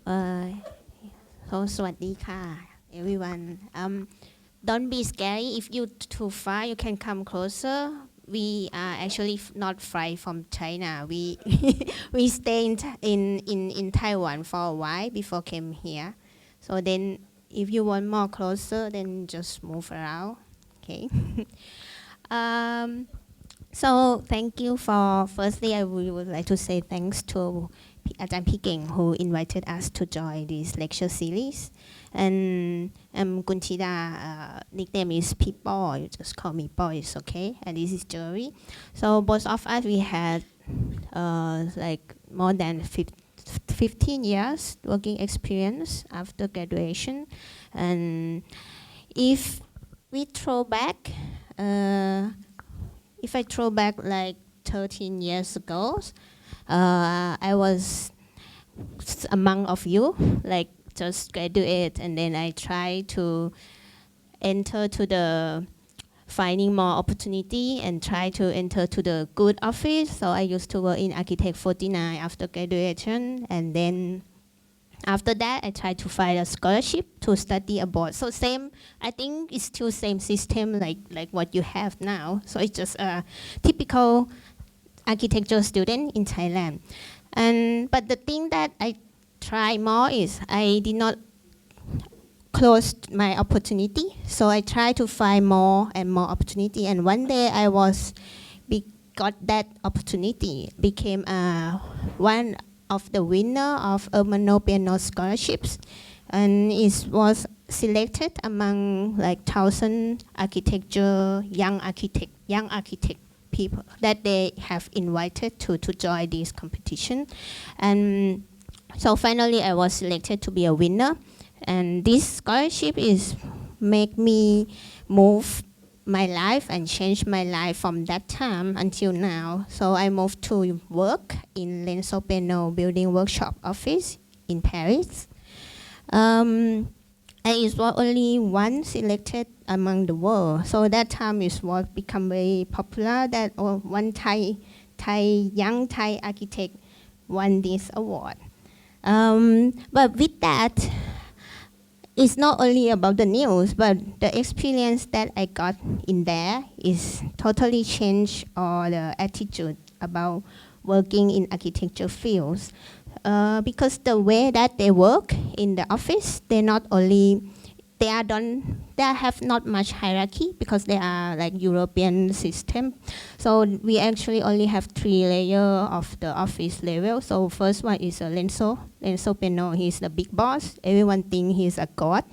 So สวัสดีค่ะ everyone. Don't be scary. If you too far, you can come closer. We are actually not fly from China. We we stay in Taiwan for a while before came here. So then, if you want more closer, then just move around. Okay. um, so thank you for. Firstly, I would like to say thanks to Ajahn Pigeng who invited us to join this lecture series. And Kulthida, nickname is People. You just call me Boy, it's okay. And this is Jerry. So both of us, we had like more than 15 years working experience after graduation. And if we throw back, if I throw back like 13 years ago, I was among of you, like just graduate, and then I try to enter to the finding more opportunity and try to enter to the good office. So I used to work in Architect 49 after graduation, and then after that I tried to find a scholarship to study abroad. So same, I think it's still same system like what you have now. So it's just a typical architecture student in Thailand. But the thing that I try more is I did not close my opportunity. So I try to find more and more opportunity. And one day I got that opportunity, became one of the winner of Urbano Piano scholarships. And it was selected among like 1,000 young architect people that they have invited to join this competition. And so finally I was selected to be a winner. And this scholarship is make me move my life and change my life from that time until now. So I moved to work in Lenso Piano Building Workshop Office in Paris. And it was only one selected among the world. So that time it was become very popular that one young Thai architect won this award. But with that, it's not only about the news, but the experience that I got in there is totally changed all the attitude about working in architecture fields. Because the way that they work in the office, they have not much hierarchy because they are like European system. So we actually only have 3 layers of the office level. So first one is a Lenso Piano. He's the big boss. Everyone thinks he's a god.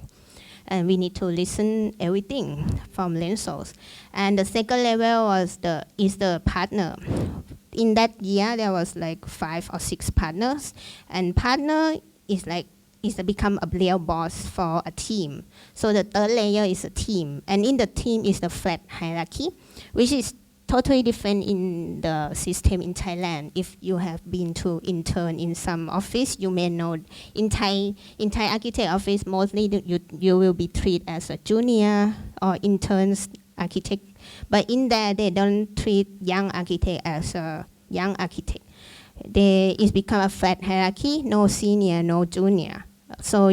And we need to listen everything from Lensos. And the second level is the partner. In that year, there was like 5 or 6 partners. And partner is become a real boss for a team. So the third layer is a team. And in the team is the flat hierarchy, which is totally different in the system in Thailand. If you have been to intern in some office, you may know in Thai architect office, mostly you will be treated as a junior or interns architect. But in there, they don't treat young architect as a young architect. It's become a flat hierarchy, no senior, no junior. So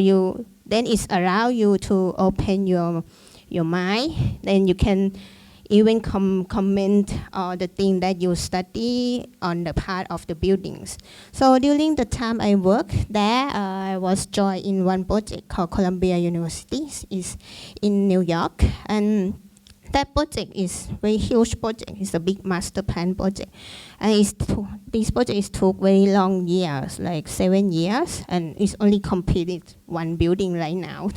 then it's allow you to open your mind. Then you can even comment on the thing that you study on the part of the buildings. So during the time I worked there, I was joined in one project called Columbia University. It's in New York. And that project is a very huge project. It's a big master plan project. And this project took very long years, like 7 years, and it's only completed one building right now.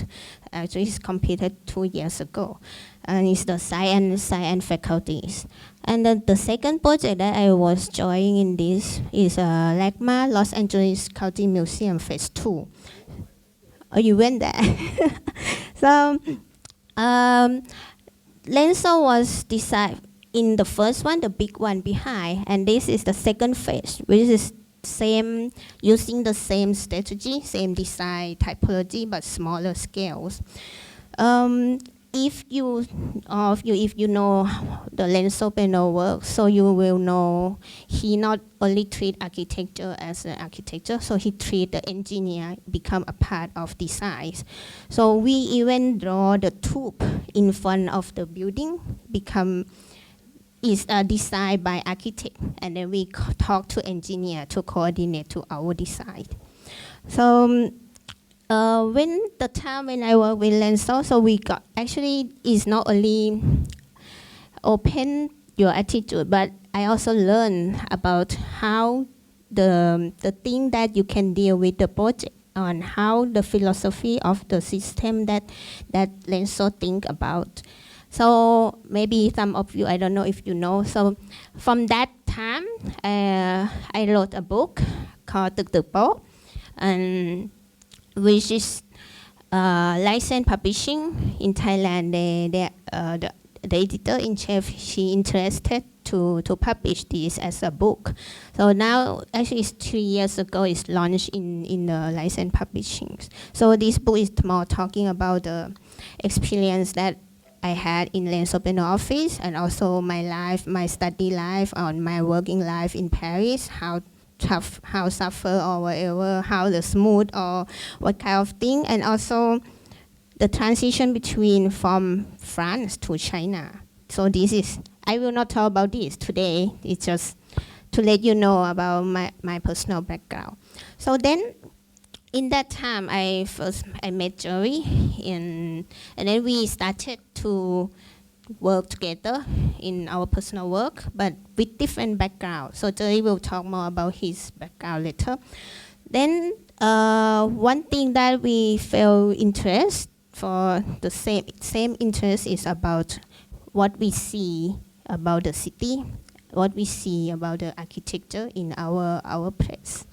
Actually, it's completed 2 years ago. And it's the science faculties. And then the second project that I was joining in this is LACMA, Los Angeles County Museum Phase 2. Oh, you went there. So, Lenso was designed in the first one, the big one behind, and this is the second phase, which is using the same strategy, same design typology, but smaller scales. if you, all of you, if you know the Lenso Peno work, so you will know he not only treat architecture as an architecture, so he treat the engineer become a part of design. So we even draw the tube in front of the building is designed by architect, and then we talk to engineer to coordinate to our design. So when the time when I work with Lenso, so we got actually is not only open your attitude, but I also learn about how the thing that you can deal with the project, on how the philosophy of the system that Lenso think about. So maybe some of you, I don't know if you know. So from that time, I wrote a book called Kulthida, and which is licensed publishing in Thailand. The editor-in-chief, she interested to publish this as a book. So now, actually it's 3 years ago, it's launched in the licensed publishing. So this book is more talking about the experience that I had in Lenso Peno office, and also my life, my study life, or my working life in Paris, how tough, how suffer or whatever, how the smooth or what kind of thing, and also the transition between from France to China. So this is, I will not talk about this today, it's just to let you know about my personal background. So then, in that time, I met Jerry, and then we started to work together in our personal work, but with different backgrounds. So Jerry will talk more about his background later. Then one thing that we felt interest for the same interest is about what we see about the city, what we see about the architecture in our place.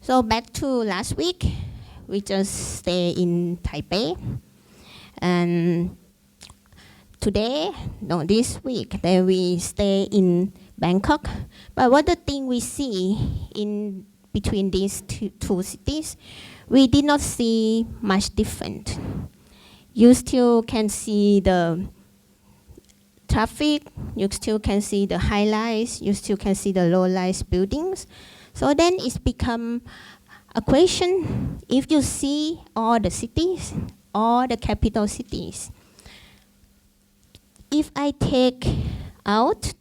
So back to last week, we just stay in Taipei, and this week, then we stay in Bangkok. But what the thing we see in between these two cities, we did not see much different. You still can see the traffic, you still can see the highlights, you still can see the low-rise buildings. So then it's become a question, if you see all the cities, all the capital cities, if I take out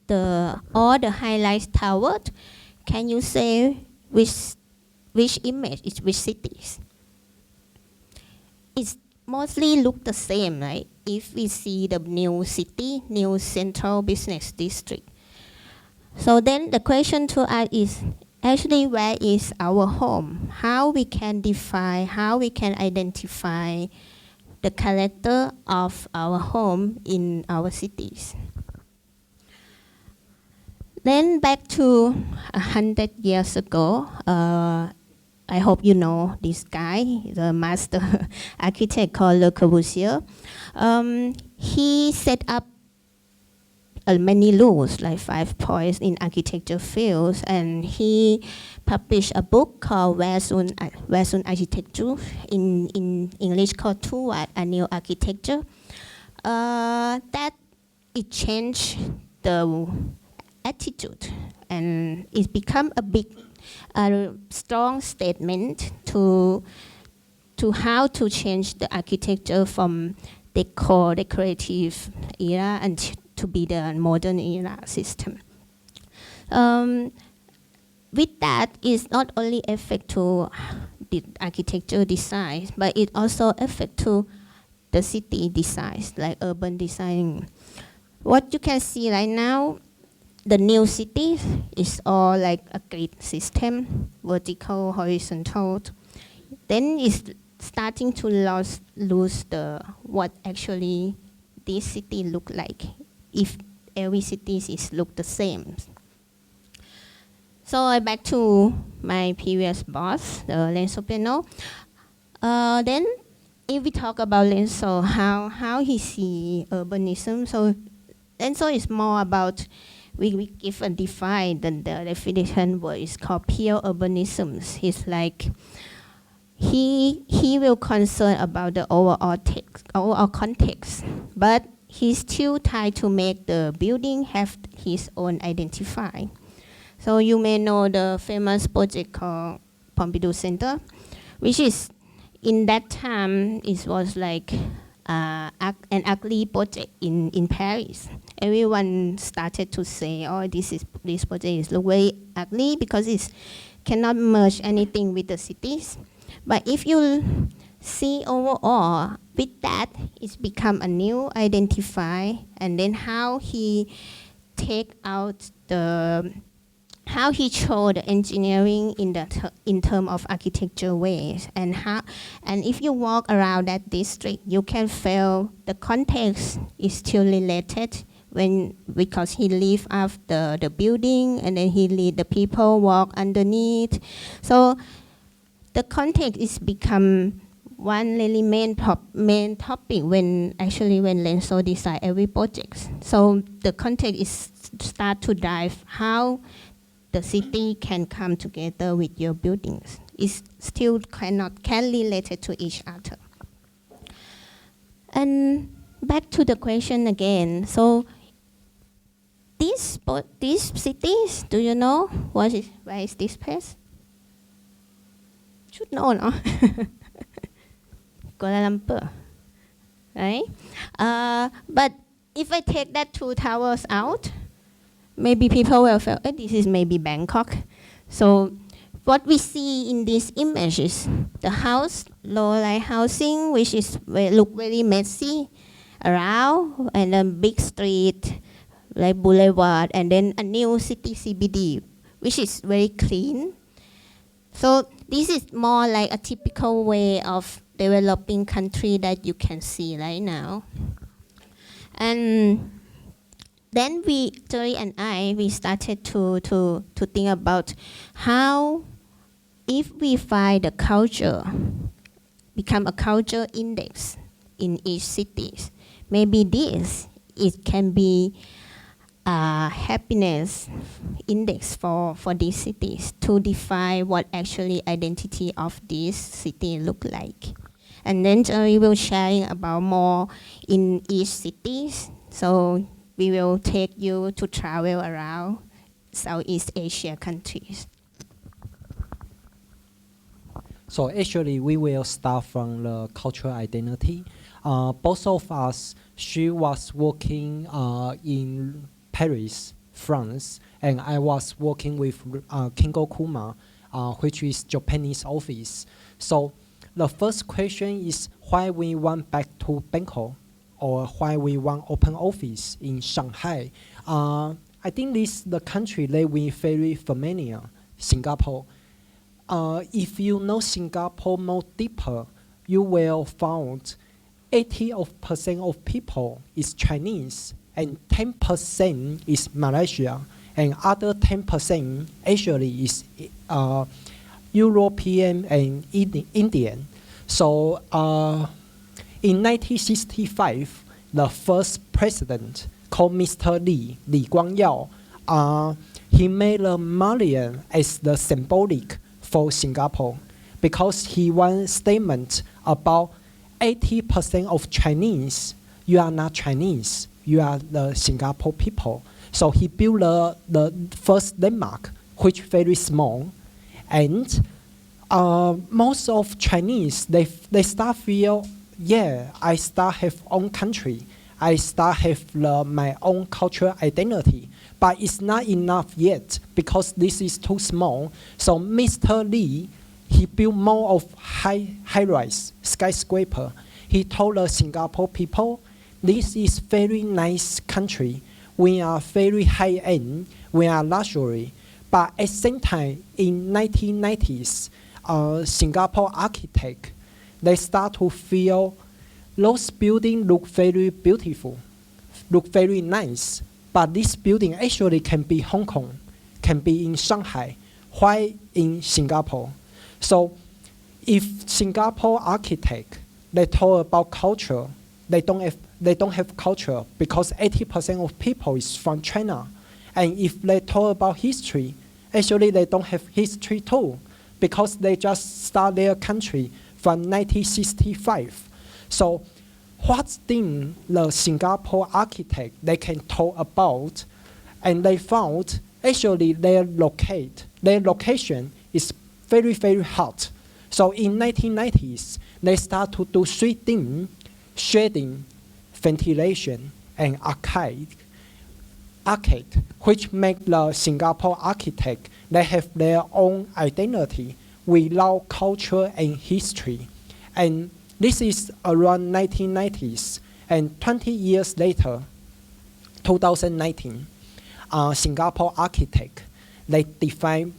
all the highlights towers, can you say which image is which cities? It's mostly look the same, right? If we see the new city, new central business district. So then the question to us is, actually, where is our home? How we can define, how we can identify the character of our home in our cities. Then back to 100 years ago, I hope you know this guy, the master architect called Le Corbusier. He set up many rules, like 5 points in architecture fields, and he published a book called Western Architecture, in English called Toward a New Architecture. That it changed the attitude, and it become a strong statement to how to change the architecture from decorative era and to be the modern era system. With that, it's not only affect to the architecture design, but it also affect to the city designs, like urban design. What you can see right now, the new cities is all like a grid system, vertical, horizontal. Then it's starting to lose what actually this city look like, if every city is look the same. So back to my previous boss, the Lenso Peno. Then if we talk about Lenso, how he see urbanism, so Lenso is more about, we give and define the definition word is called pure urbanism. He's like, he will concern about the overall context, but he still try to make the building have his own identify. So you may know the famous project called Pompidou Center, which is in that time it was like an ugly project in Paris. Everyone started to say, "Oh, this project is look very ugly because it cannot merge anything with the cities." But if you see overall, with that, it's become a new identify, and then how he take out how he showed the engineering in terms of architecture ways, and if you walk around that district, you can feel the context is still related because he live after the building, and then he lead the people walk underneath. So the context is become one really main topic when Lenso design every project. So the context is start to drive how the city can come together with your buildings. It still can relate to each other. And back to the question again. So these cities, do you know where is this place? Should know, no? Kuala Lumpur, right? But if I take that two towers out, maybe people will feel, this is maybe Bangkok. So what we see in these images, the house, low-rise housing, which look very messy around, and a big street, like boulevard, and then a new city CBD, which is very clean. So this is more like a typical way of developing country that you can see right now. And then Jerry and we started to think about how, if we find a culture, become a culture index in each city, maybe it can be a happiness index for these cities to define what actually identity of this city look like. And then Jerry will share about more in each cities. So we will take you to travel around Southeast Asia countries. So actually, we will start from the cultural identity. Both of us, she was working in Paris, France, and I was working with Kengo Kuma, which is Japanese office. So the first question is why we want back to Bangkok, or why we want open office in Shanghai. I think this is the country that we very familiar, Singapore. If you know Singapore more deeper, you will find 80% of people is Chinese, and 10% is Malaysia, and other 10% actually is European and Indian. So in 1965, the first president called Mr. Li Guangyao, he made a million as the symbolic for Singapore, because he one statement about 80% of Chinese, you are not Chinese, you are the Singapore people. So he built the first landmark, which very small, and most of Chinese, they start feel, yeah, I start have own country, I start have my own cultural identity, but it's not enough yet because this is too small. So Mr. Li, he built more of high-rise skyscraper. He told the Singapore people, this is very nice country. We are very high-end. We are luxury. But at the same time, in 1990s, Singapore architect, they start to feel those buildings look very beautiful, look very nice. But this building actually can be Hong Kong, can be in Shanghai, why in Singapore? So if Singapore architect, they talk about culture, they don't have culture because 80% of people is from China. And if they talk about history, actually they don't have history too, because they just start their country from 1965. So what thing the Singapore architect they can talk about, and they found actually their location is very, very hot. So in 1990s, they start to do 3 things: shading, ventilation, and arcade, which make the Singapore architect, they have their own identity without culture and history. And this is around 1990s, and 20 years later, 2019, Singapore architect, they define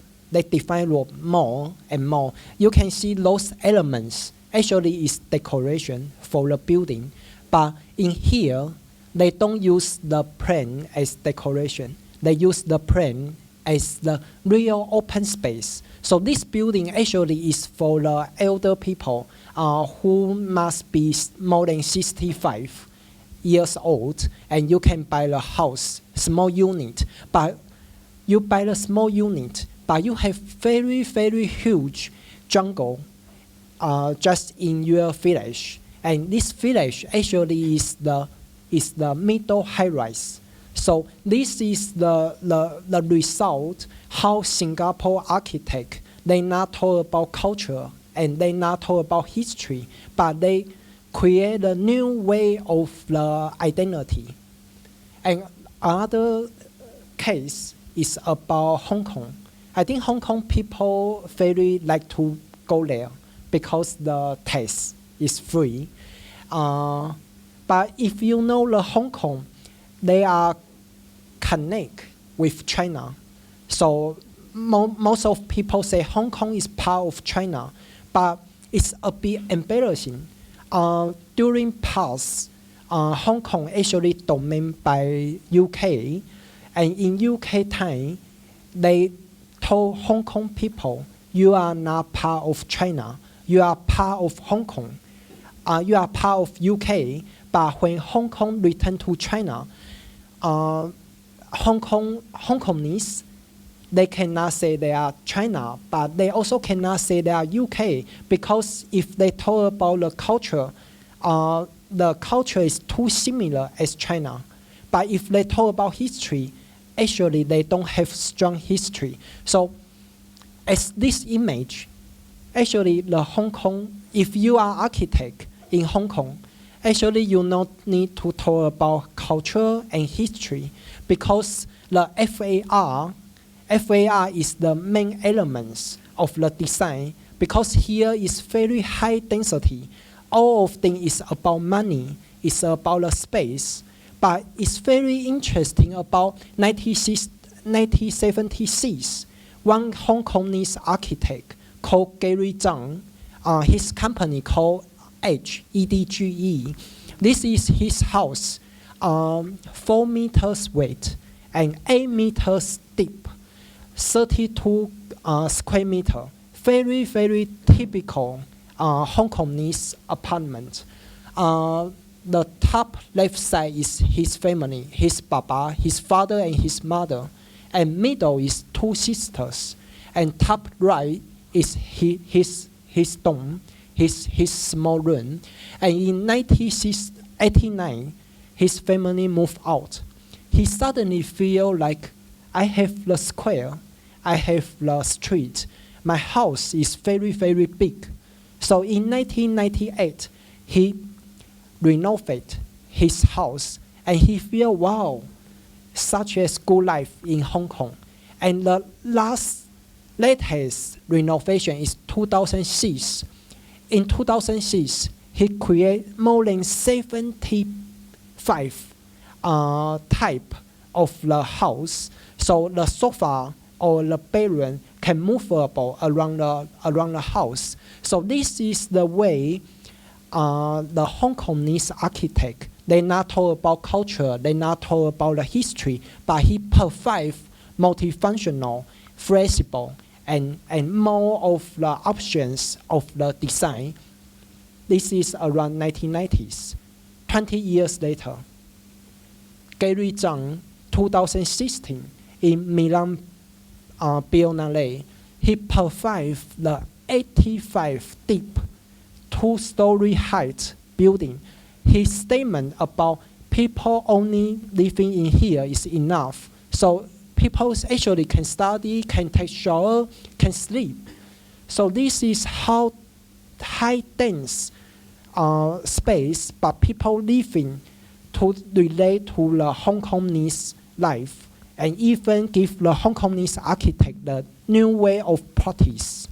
more and more. You can see those elements actually is decoration for the building, but in here, they don't use the plan as decoration. They use the plan as the real open space. So this building actually is for the elder people who must be more than 65 years old, and you can buy the house, small unit. But you buy the small unit, but you have very, very huge jungle just in your village. And this village actually is the middle high-rise. So this is the result how Singapore architect, they not talk about culture and they not talk about history, but they create a new way of the identity. And another case is about Hong Kong. I think Hong Kong people very like to go there because the tax is free. But if you know the Hong Kong, they are connect with China. So most of people say Hong Kong is part of China, but it's a bit embarrassing. During past, Hong Kong actually dominated by UK, and in UK time, they told Hong Kong people, you are not part of China, you are part of Hong Kong. You are part of UK, but when Hong Kong returned to China, Hongkongese, they cannot say they are China, but they also cannot say they are UK, because if they talk about the culture is too similar as China. But if they talk about history, actually they don't have strong history. So as this image, actually the Hong Kong, if you are architect in Hong Kong, actually you not need to talk about culture and history, because the FAR is the main elements of the design, because here is very high density. All of them is about money, it's about the space, but it's very interesting about 1976, one Hong Kongese architect called Gary Zhang, his company called EDGE. This is his house, 4 meters weight and 8 meters deep, 32 square meter. Very, very typical Hong Kongese apartment. The top left side is his family, his papa, his father and his mother, and middle is 2 sisters, and top right is his dome, his small room. And in 1989, his family moved out. He suddenly feel like, I have the square, I have the street, my house is very, very big. So in 1998, he renovated his house, and he feel, wow, such a good life in Hong Kong. And the latest renovation is 2006. In 2006, he created more than 75 type of the house. So the sofa or the bedroom can movable around the house. So this is the way the Hong Kongese architect, they not talk about culture, they not talk about the history, but he provide multifunctional, flexible, and more of the options of the design. This is around 1990s. 20 years later, Gary Zhang, 2016, in Milan Biennale, he provided the 85 deep, 2-story height building. His statement about people only living in here is enough. So people actually can study, can take shower, can sleep. So this is how high dense space, but people living to relate to the Hong Kongese life, and even give the Hong Kongese architect the new way of practice.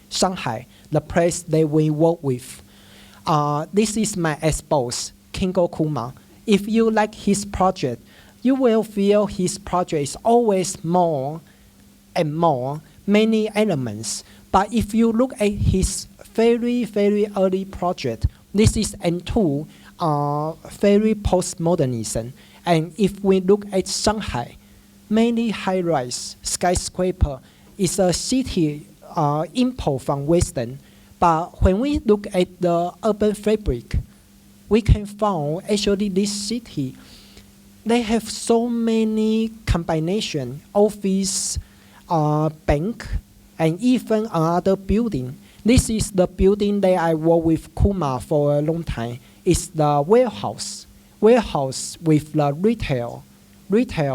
Shanghai, the place that we work with. This is my ex-boss, Kengo Kuma. If you like his project, you will feel his project is always more and more, many elements. But if you look at his very, very early project, this is N2, very postmodernism. And if we look at Shanghai, many high-rise skyscraper is a city import from Western. But when we look at the urban fabric, we can find actually this city, they have so many combination, office, bank, and even another building. This is the building that I work with Kuma for a long time. It's the warehouse with the retail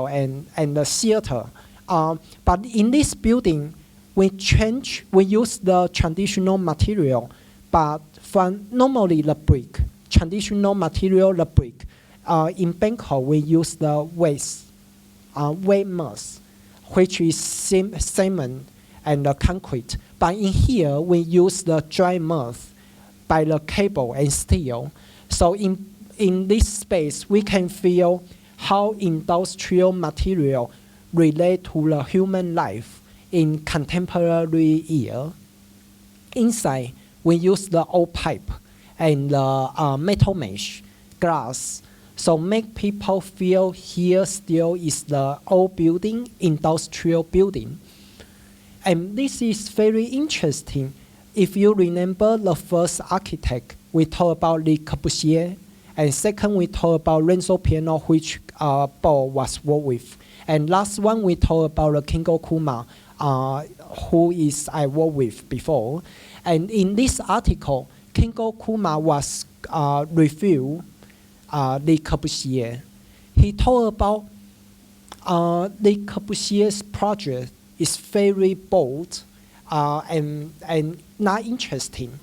and the theater. But in this building, we use the traditional material, but from normally the brick, traditional material, the brick. In Bangkok, we use the waste mass, which is cement and the concrete. But in here, we use the dry mud by the cable and steel. So in this space, we can feel how industrial material relate to the human life in contemporary era. Inside, we use the old pipe and the metal mesh, glass, so make people feel here still is the old building, industrial building. And this is very interesting. If you remember the first architect, we talked about Le Corbusier, and second we talked about Renzo Piano, which Paul was worked with. And last one we talked about the Kengo Kuma, who is I worked with before. And in this article, Kengo Kuma was reviewed Le Corbusier. He talked about Le Corbusier's project is very bold and not interesting.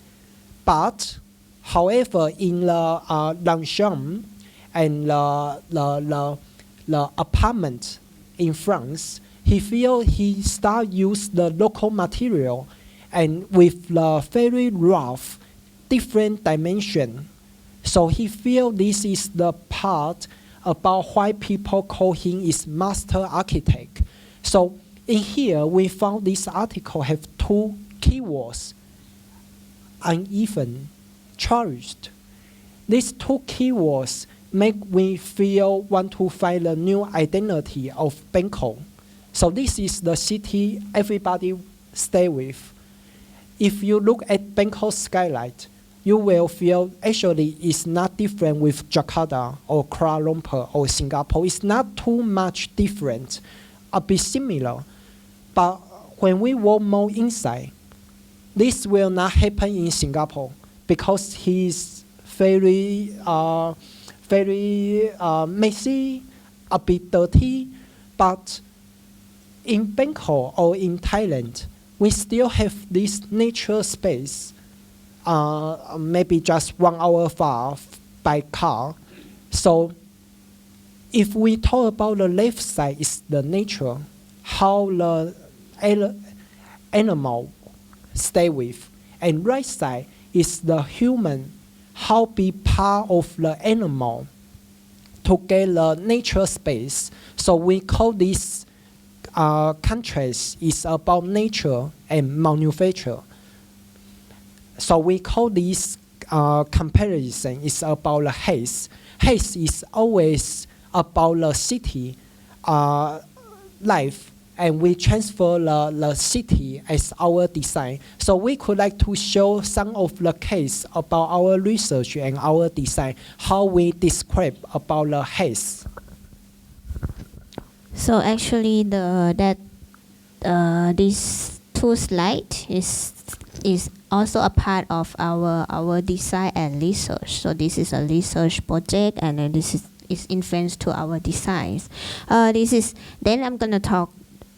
But however, in the Longchamp and the apartment in France, he feel he start use the local material and with the very rough, different dimension. So he feel this is the part about why people call him is master architect. So in here, we found this article have two keywords: uneven, cherished. These two keywords make me feel want to find a new identity of Bangkok. So this is the city everybody stay with. If you look at Bangkok skyline, you will feel actually it's not different with Jakarta or Kuala Lumpur or Singapore. It's not too much different, a bit similar. But when we walk more inside, this will not happen in Singapore because he's very messy, a bit dirty. But in Bangkok or in Thailand, we still have this nature space. Maybe just 1 hour far by car. So if we talk about the left side is the nature, how the animal stay with, and right side is the human, how be part of the animal to get the nature space. So we call this contrast is about nature and manufacture. So we call this comparison is about the haze. Haze is always about the city life, and we transfer the city as our design. So we could like to show some of the case about our research and our design, how we describe about the haze. So actually, these two slides is also a part of our design and research. So this is a research project, and then this is influence to our designs. Then I'm gonna talk.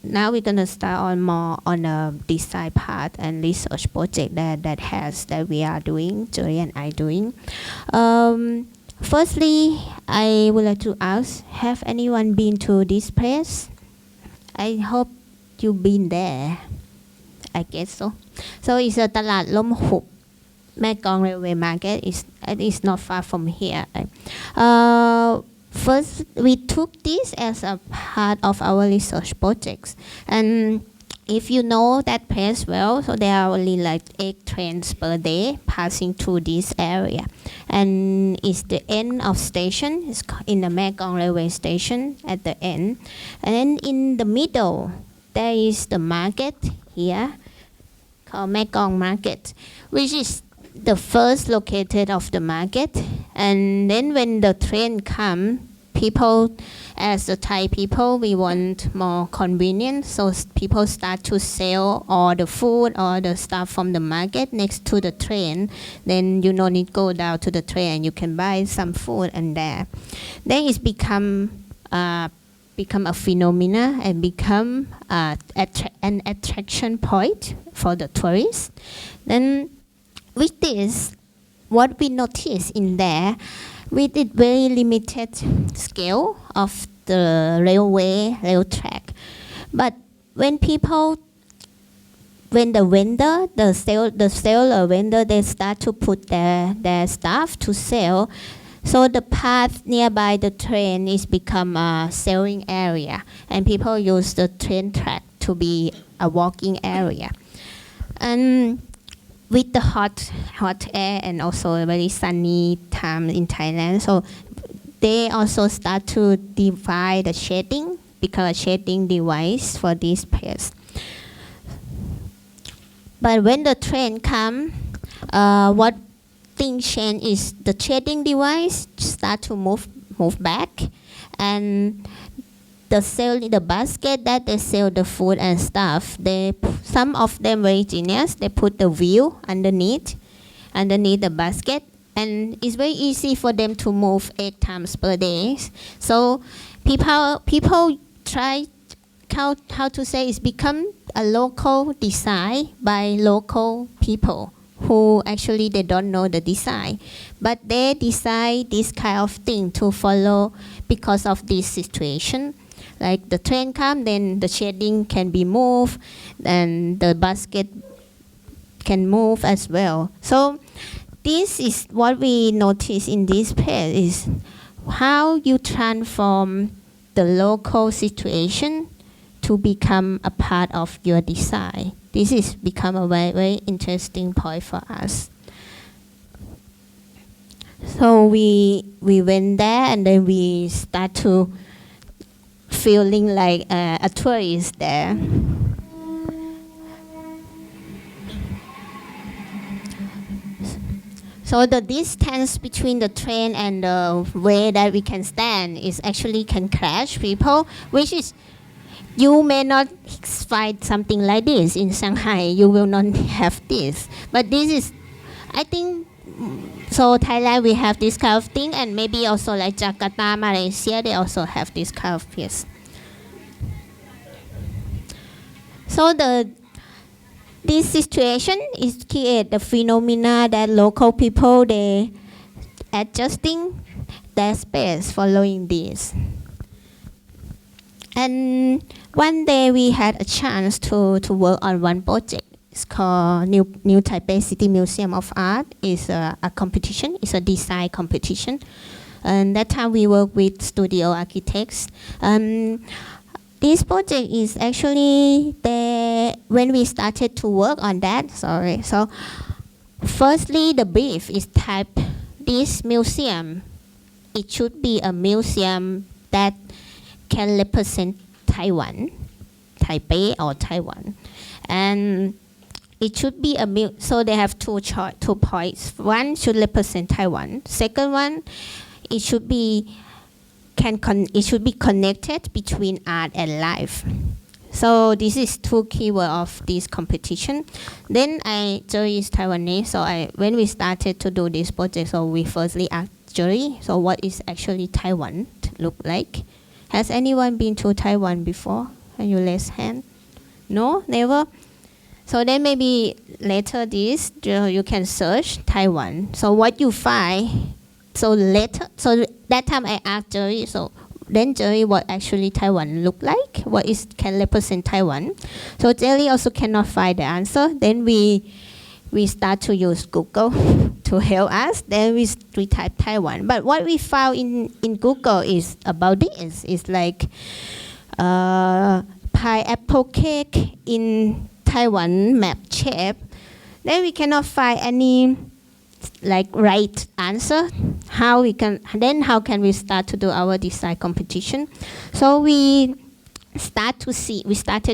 Now we're gonna start on more on a design part and research project that we are doing, Joey and I doing. Firstly, I would like to ask: have anyone been to this place? I hope you've been there. I guess so. So it's a ตลาดล่มหุบ Mekong Railway Market. It's not far from here. First, we took this as a part of our research projects. And if you know that place well, so there are only like 8 trains per day passing through this area. And it's the end of station. It's in the Mekong Railway Station at the end. And then in the middle, there is the market here called Mekong Market, which is the first located of the market. And then when the train come, people, as the Thai people, we want more convenience. So people start to sell all the food or the stuff from the market next to the train. Then you no need go down to the train and you can buy some food and there. Then it's become a phenomena and become an attraction point for the tourists. Then with this, what we notice in there, with the very limited scale of the rail track. But when the vendor, the seller vendor, they start to put their stuff to sell. So the path nearby the train is become a selling area, and people use the train track to be a walking area. And with the hot air and also a very sunny time in Thailand, so they also start to divide the shading, become a shading device for this place. But when the train come, what thing change is the shading device start to move back, and the basket that they sell the food and stuff, some of them very genius, they put the wheel underneath the basket, and it's very easy for them to move 8 times per day. So people try how to say it's become a local design by local people who actually they don't know the design, but they design this kind of thing to follow because of this situation. Like the train come, then the shading can be moved, and the basket can move as well. So this is what we notice in this place, is how you transform the local situation to become a part of your design. This is become a very, very interesting point for us. So we went there, and then we start to feeling like a tourist there. So the distance between the train and the way that we can stand is actually can crash people, which is you may not find something like this in Shanghai. You will not have this, but this is, I think. So Thailand we have this kind of thing, and maybe also like Jakarta, Malaysia, they also have this kind of place. So this situation is create the phenomena that local people they adjusting their space following this. And one day we had a chance to work on one project. It's called New Taipei City Museum of Art. It's a competition. It's a design competition. And that time we work with studio architects. This project is actually when we started to work on that. So firstly, the brief is type this museum. It should be a museum that can represent Taiwan, Taipei or Taiwan, and it should be so they have two points. One should represent Taiwan. Second one, it should be connected between art and life. So this is two keyword of this competition. Then jury is Taiwanese. So when we started to do this project, so we firstly asked jury, so what is actually Taiwan look like? Has anyone been to Taiwan before? Can you raise hand? No, never. So then maybe later this you can search Taiwan. So what you find. So that time I asked jury. So then jury, what actually Taiwan look like? What is can represent Taiwan? So jury also cannot find the answer. Then we start to use Google to help us. Then we type Taiwan. But what we found in Google is about this. It's like pineapple cake in Taiwan map shape. Then we cannot find any like right answer. How can we start to do our design competition? So we started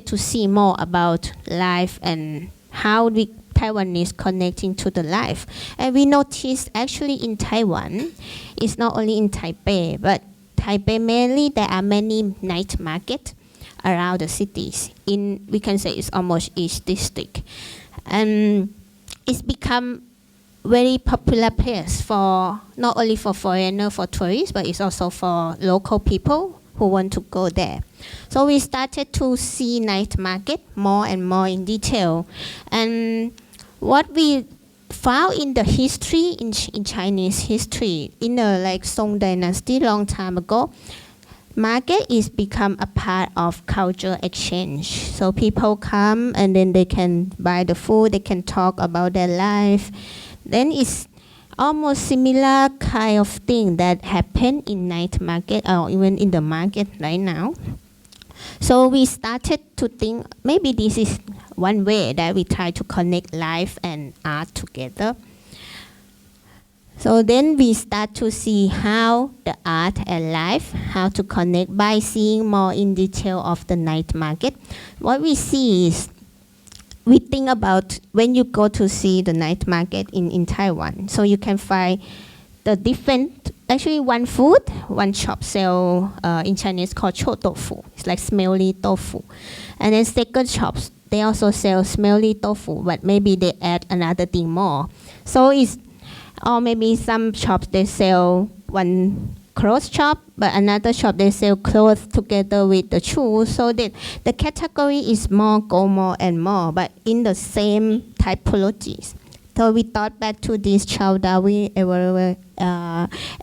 to see more about life and how Taiwanese connecting to the life. And we noticed actually in Taiwan, it's not only in Taipei, but Taipei mainly there are many night markets around the cities. We can say it's almost each district. And it's become very popular place for not only for foreigner, for tourists, but it's also for local people who want to go there. So we started to see night market more and more in detail. And what we found in the history, in Chinese history, in the like Song dynasty long time ago, market is become a part of cultural exchange. So people come and then they can buy the food, they can talk about their life. Then it's almost similar kind of thing that happen in night market or even in the market right now. So we started to think maybe this is one way that we try to connect life and art together. So then we start to see how the art and life, how to connect by seeing more in detail of the night market. What we see is, we think about when you go to see the night market in Taiwan, so you can find the different, actually one shop sell, in Chinese called chou tofu. It's like smelly tofu. And then second shops, they also sell smelly tofu, but maybe they add another thing more. So it's, or maybe some shops they sell one clothes shop, but another shop they sell clothes together with the shoes. So that the category is go more and more, but in the same typologies. So we thought back to this child Darwin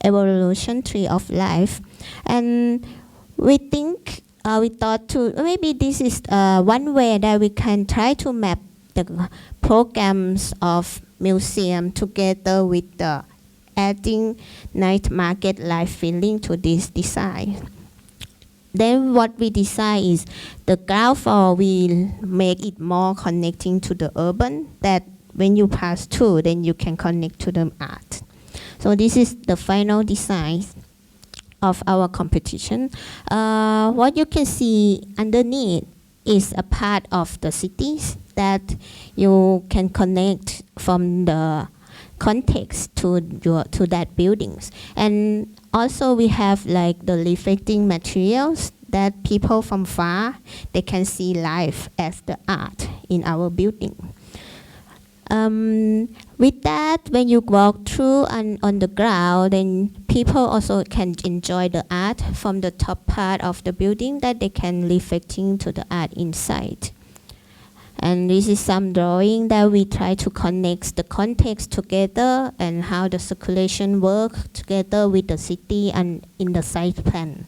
evolution tree of life, and we thought to maybe this is one way that we can try to map the programs of museum together with the adding night market life feeling to this design. Then what we decide is the ground floor will make it more connecting to the urban, that when you pass through, then you can connect to the art. So this is the final design of our competition. What you can see underneath is a part of the cities that you can connect from the context to that buildings. And also we have like the reflecting materials that people from far, they can see life as the art in our building. With that, when you walk through on the ground, then people also can enjoy the art from the top part of the building, that they can reflecting to the art inside. And this is some drawing that we try to connect the context together and how the circulation works together with the city and in the site plan.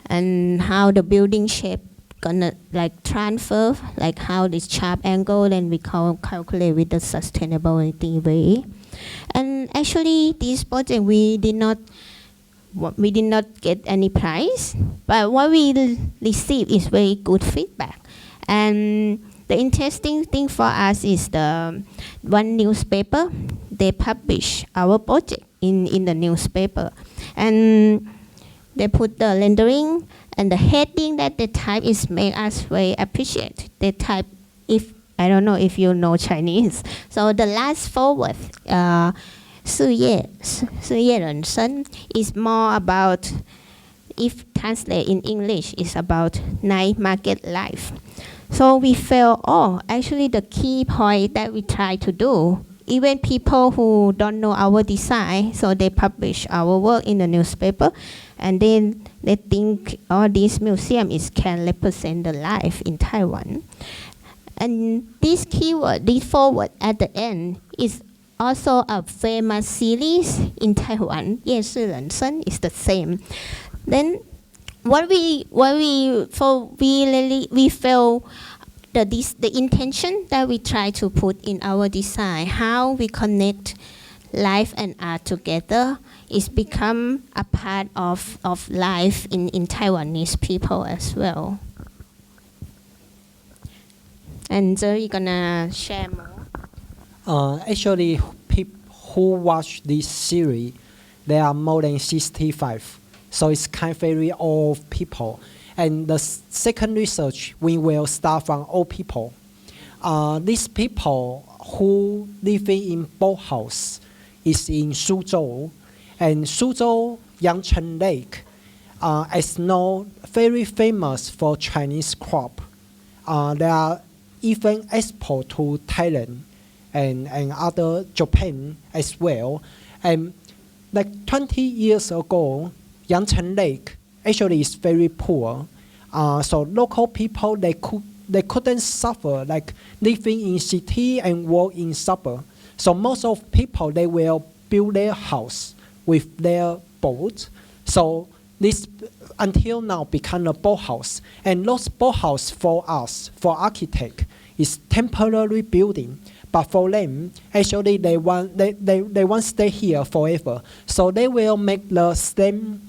And how the building shape gonna like transfer, like how this sharp angle, and we calculate with the sustainability way. And actually this project we did not get any prize, but what we received is very good feedback. And the interesting thing for us is the one newspaper, they publish our project in the newspaper. And they put the rendering and the heading that they type is make us very appreciate. They type, I don't know if you know Chinese. So the last forward, 事业人生 is more about if translate in English, is about night market life. So we felt, actually the key point that we try to do, even people who don't know our design, so they publish our work in the newspaper, and then they think, this museum can represent the life in Taiwan. And this keyword, this forward at the end, is also a famous series in Taiwan. 夜市人生 is the same. Then we feel the intention that we try to put in our design, how we connect life and art together, is become a part of life in Taiwanese people as well. And Jerry gonna share more. Actually, people who watch this series, there are more than 65. So it's kind of very old people. And the second research, we will start from old people. These people who living in boat house is in Suzhou. And Suzhou Yangcheng Lake is known very famous for Chinese crop. They are even export to Thailand and other Japan as well. And like 20 years ago, Yangcheng Lake actually is very poor. So local people, they couldn't suffer like living in city and work in suburb. So most of people, they will build their house with their boat. So this until now become a boat house. And those boat house for us, for architect, is temporary building. But for them, actually they want to stay here forever. So they will make the same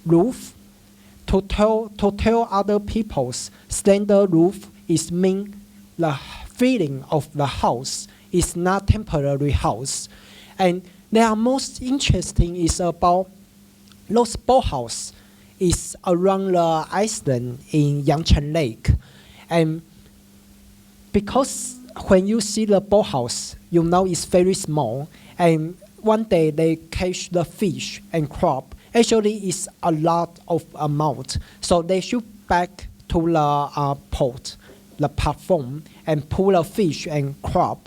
roof to tell other people's standard roof is mean the feeling of the house is not temporary house. And they are most interesting is about those boathouse is around the island in Yangcheng Lake. And because when you see the boathouse, you know it's very small. And one day they catch the fish and crab. Actually, it's a lot of amount. So they shoot back to the port, the platform, and pull the fish and crab.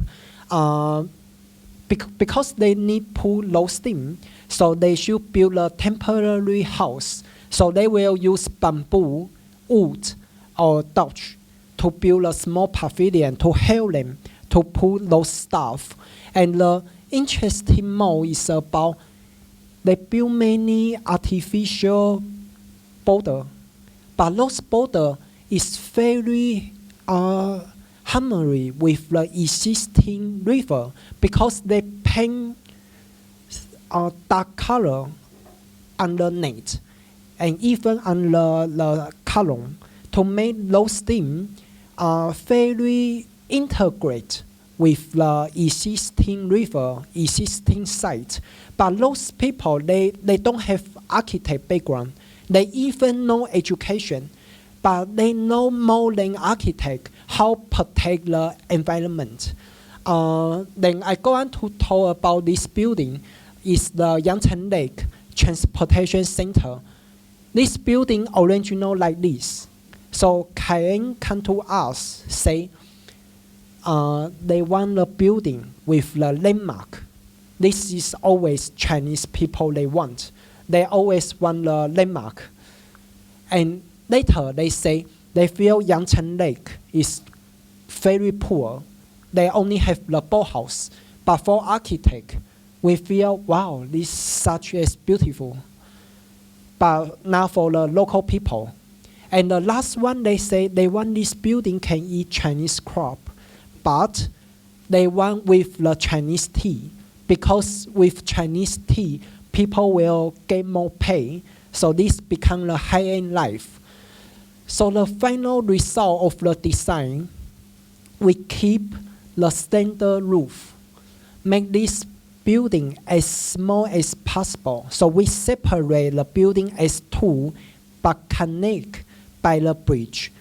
Because they need pull low steam, so they should build a temporary house. So they will use bamboo, wood, or thatch to build a small pavilion to help them to pull those stuff. And the interesting more is about they build many artificial border, but those border is very harmony with the existing river because they paint dark color underneath and even under the column to make those things very integrate with the existing river, existing site. But those people, they don't have architect background. They even know education, but they know more than architect how protect the environment. Then I go on to talk about this building. Is the Yangcheng Lake Transportation Center. This building original like this. So KM come to us say they want a building with the landmark. This is always Chinese people they want. They always want the landmark. And later they say they feel Yangcheng Lake is very poor. They only have the boathouse. But for architect, we feel, wow, this such is beautiful. But not for the local people. And the last one, they say they want this building can eat Chinese crop. But they want with the Chinese tea. Because with Chinese tea, people will get more pay. So this becomes the high-end life. So the final result of the design, we keep the standard roof. Make this building as small as possible. So we separate the building as two, but connect by the bridge.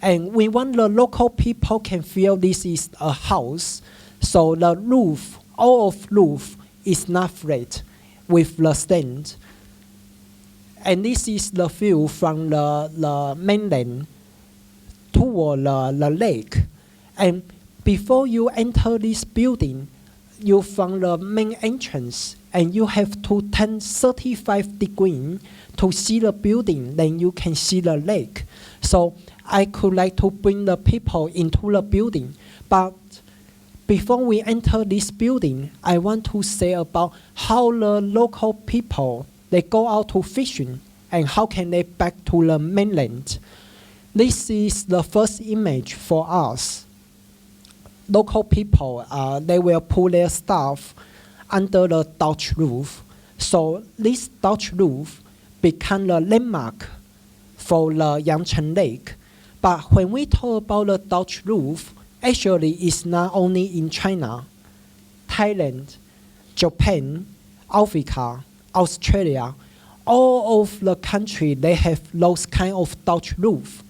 And we want the local people can feel this is a house. So the roof, all of roof is not flat with the stand. And this is the view from the mainland toward the lake. And before you enter this building, you from the main entrance, and you have to turn 35 degrees to see the building, then you can see the lake. So I could like to bring the people into the building. But before we enter this building, I want to say about how the local people, they go out to fishing, and how can they back to the mainland. This is the first image for us. Local people, they will put their stuff under the Dutch roof. So this Dutch roof become the landmark for the Yangcheng Lake. But when we talk about the Dutch roof, actually it's not only in China, Thailand, Japan, Africa, Australia, all of the country, they have those kind of Dutch roof.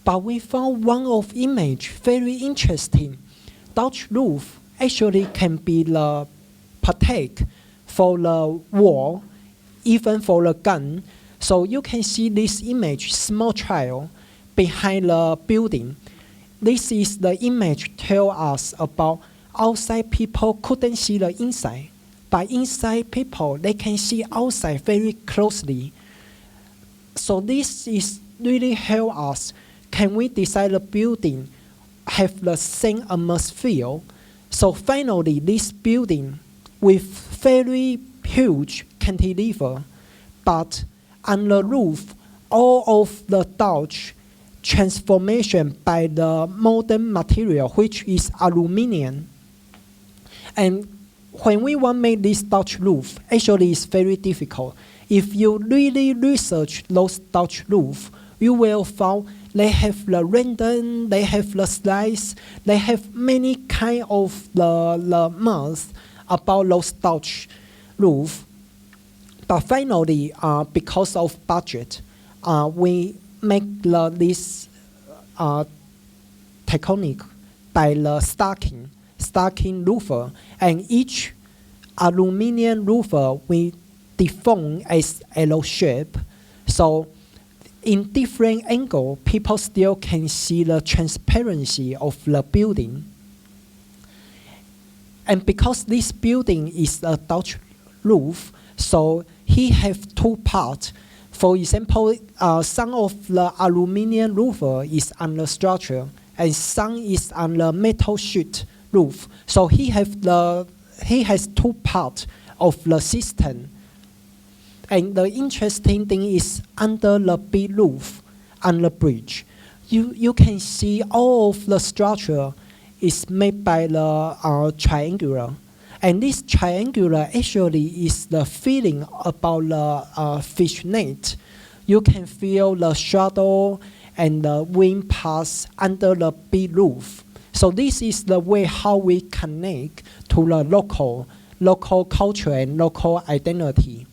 But we found one of image very interesting. Dutch roof actually can be the protect for the wall, even for the gun. So you can see this image, small child behind the building. This is the image tell us about outside people couldn't see the inside. But inside people, they can see outside very closely. So this is really help us. Can we design the building have the same atmosphere? So finally, this building with very huge cantilever, but on the roof, all of the Dutch transformation by the modern material, which is aluminum. And when we want to make this Dutch roof, actually it's very difficult. If you really research those Dutch roof, you will find they have the render, they have the slice, they have many kind of the math about those Dutch roof. But finally, because of budget, we make this technique by the stacking roofer, and each aluminum roofer we deform as L shape. So in different angle, people still can see the transparency of the building. And because this building is a Dutch roof, so he have two parts. For example, some of the aluminum roofer is on the structure, and some is on the metal sheet roof. So he has two parts of the system. And the interesting thing is under the big roof on the bridge, you can see all of the structure is made by the triangular. And this triangular actually is the feeling about the fish net. You can feel the shadow and the wind pass under the big roof. So this is the way how we connect to the local culture and local identity.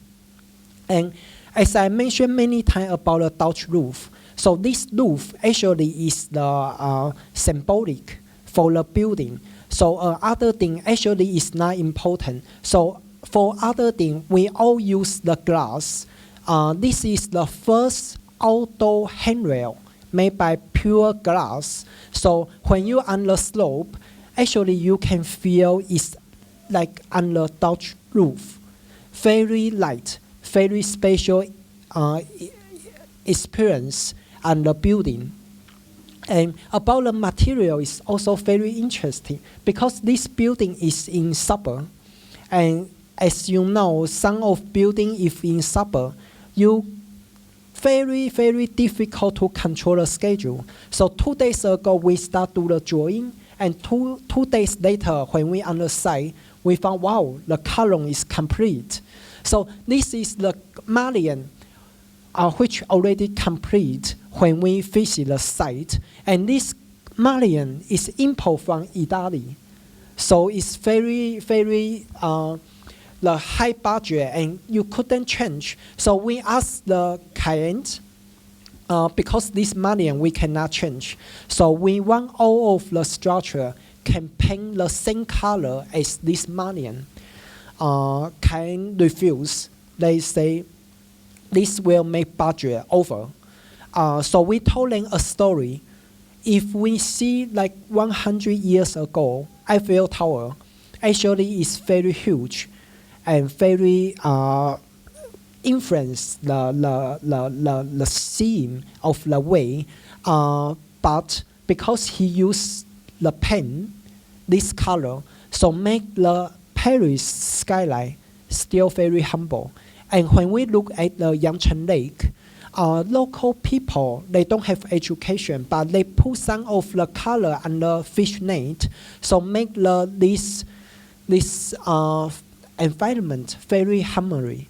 And as I mentioned many times about the Dutch roof, so this roof actually is the symbolic for the building. So other thing actually is not important. So for other thing, we all use the glass. This is the first outdoor handrail made by pure glass. So when you're on the slope, actually you can feel it's like on the Dutch roof. Very light, very special experience on the building. And about the material is also very interesting because this building is in suburb. And as you know, some of building if in suburb, you very, very difficult to control the schedule. So 2 days ago, we start do the drawing, and two days later, when we on the site, we found, wow, the column is complete. So this is the mullion, which already complete when we visit the site. And this mullion is import from Italy. So it's very, very the high budget, and you couldn't change. So we asked the client, because this mullion we cannot change. So we want all of the structure can paint the same color as this mullion. Client refuse. They say, this will make budget over. So we told them a story. If we see like 100 years ago, Eiffel Tower actually is very huge and very influence the scene of the way. But because he used the pen, this color, so make the Paris skyline still very humble. And when we look at the Yangcheng Lake, local people, they don't have education, but they put some of the color under fish net, so make this environment very harmony.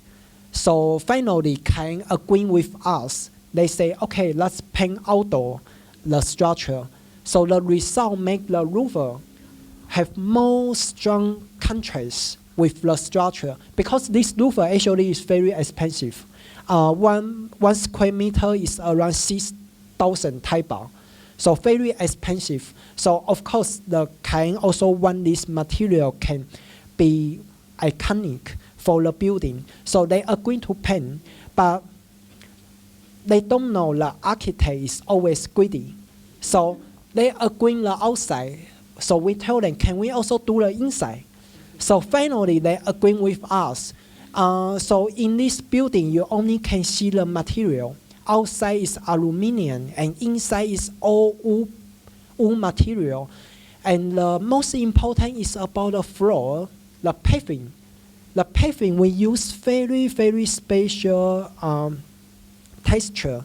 So finally, Kang agreeing with us. They say, okay, let's paint outdoor the structure. So the result make the river have more strong contrast with the structure, because this river actually is very expensive. One square meter is around 6,000 Thai baht, so very expensive. So of course, the Kang also want this material can be iconic for the building. So they agree to paint, but they don't know the architect is always greedy. So they agree the outside. So we tell them, can we also do the inside? So finally, they agree with us. So in this building, you only can see the material. Outside is aluminum, and inside is all wood material. And the most important is about the floor, the paving. The paving, we use very, very special texture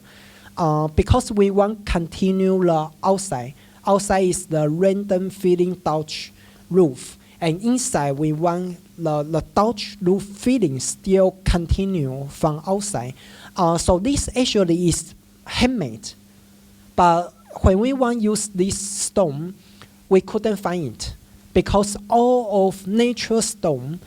because we want continue the outside. Outside is the random filling Dutch roof. And inside, we want the Dutch roof filling still continue from outside. So this actually is handmade. But when we want to use this stone, we couldn't find it. Because all of natural stone,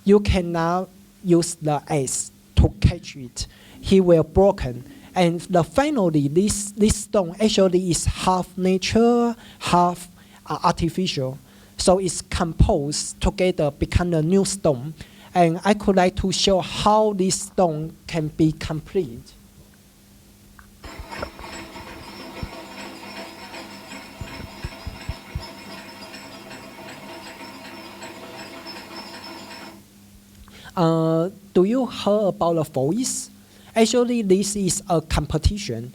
you cannot use the axe to catch it. He will broken. And finally, this stone actually is half nature, half artificial. So it's composed together, become a new stone. And I could like to show how this stone can be complete. Do you hear about the voice? Actually, this is a competition.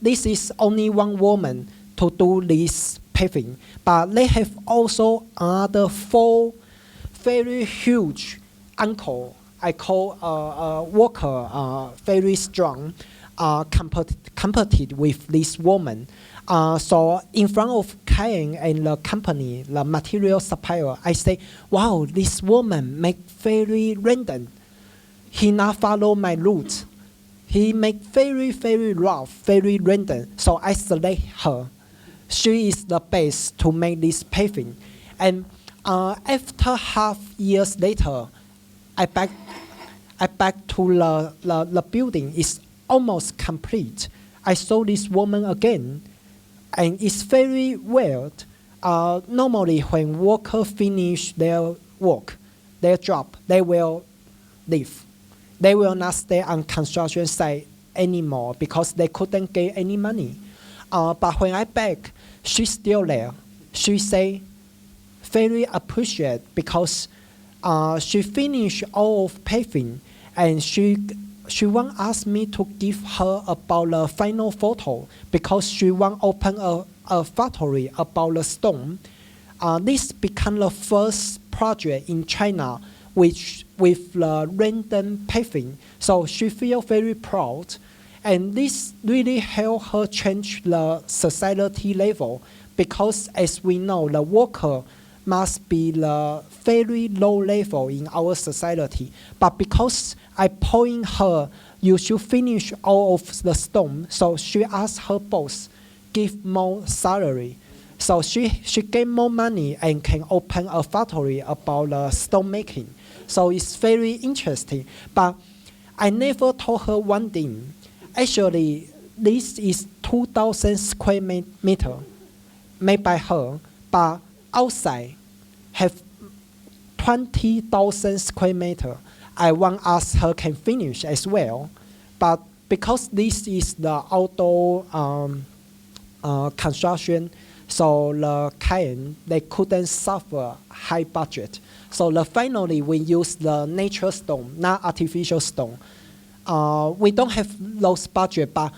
This is only one woman to do this paving, but they have also other 4 very huge uncle, I call worker, very strong, competed with this woman. So in front of Kang and the company, the material supplier, I say, wow, this woman make very random. He not follow my route. He make very, very rough, very random. So I select her. She is the best to make this paving. And after half years later, I back to the building. It's almost complete. I saw this woman again, and it's very weird. Normally, when workers finish their work, their job, they will leave. They will not stay on construction site anymore because they couldn't get any money. But when I back, she's still there. She say, very appreciate because she finished all of paving, and she want ask me to give her about the final photo because she want open a factory about the stone. This become the first project in China with the random paving. So she feel very proud. And this really helped her change the society level because as we know, the worker must be the very low level in our society. But because I point her, you should finish all of the stone, so she asked her boss, give more salary. So she get more money and can open a factory about the stone making. So it's very interesting. But I never told her one thing. Actually, this is 2,000 square meter made by her, but outside have 20,000 square meter. I want us her can finish as well. But because this is the outdoor construction, so the client, they couldn't suffer high budget. So finally we use the natural stone, not artificial stone. We don't have those budget, but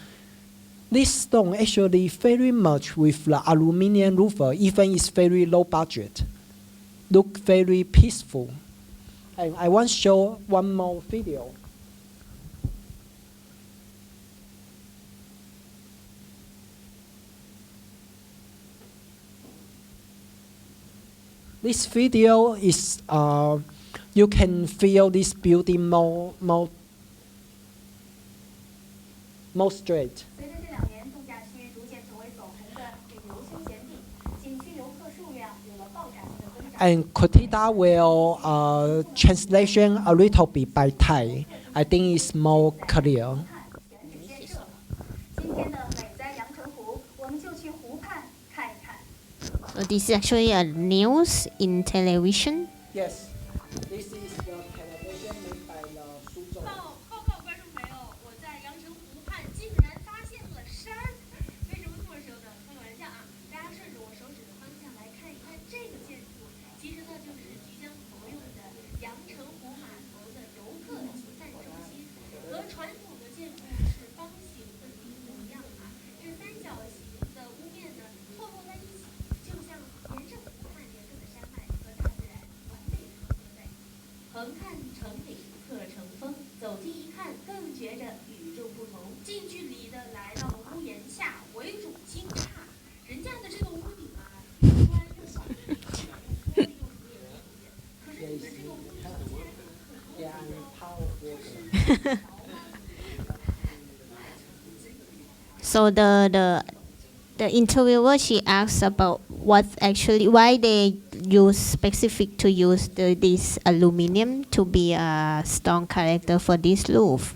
this stone actually very much with the aluminum roof, even it's very low budget. Look very peaceful. And I want to show one more video. This video is, you can feel this building more straight. And Kulthida will translation a little bit by Thai. I think it's more clear. So this is actually a news in television. Yes, this is the television made by the Suzhou. 报告观众朋友，我在阳澄湖畔竟然发现了山。为什么这么说呢？开个玩笑啊！大家顺着我手指的方向来看一看这个建筑，其实呢就是即将活用的阳澄湖码头的游客集散中心，和传统的建筑是方形的一模一样啊。这三角形的屋面呢错落在一起，就像沿着湖畔连着的山脉和大自然完美的合在一起。横看成岭，侧成峰，走近一看更觉着与众不同。近距离的来到了屋檐下，为主惊诧，人家的这个屋顶啊，又宽又小，玻璃又什么也没有见。可是你们这个屋顶竟然很多。So the interviewer, she asks about what actually, why they use this aluminum to be a strong character for this roof.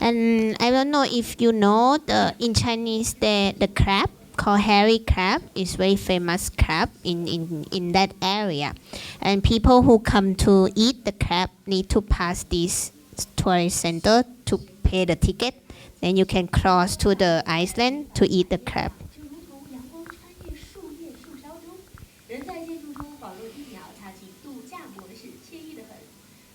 And I don't know if you know, in Chinese the crab called hairy crab is very famous crab in that area, and people who come to eat the crab need to pass this tourist center to pay the ticket. Then you can cross to the island to eat the crab. 就如同阳光穿越树叶树梢中，人在建筑中保留一秒，踏进度假模式，惬意得很。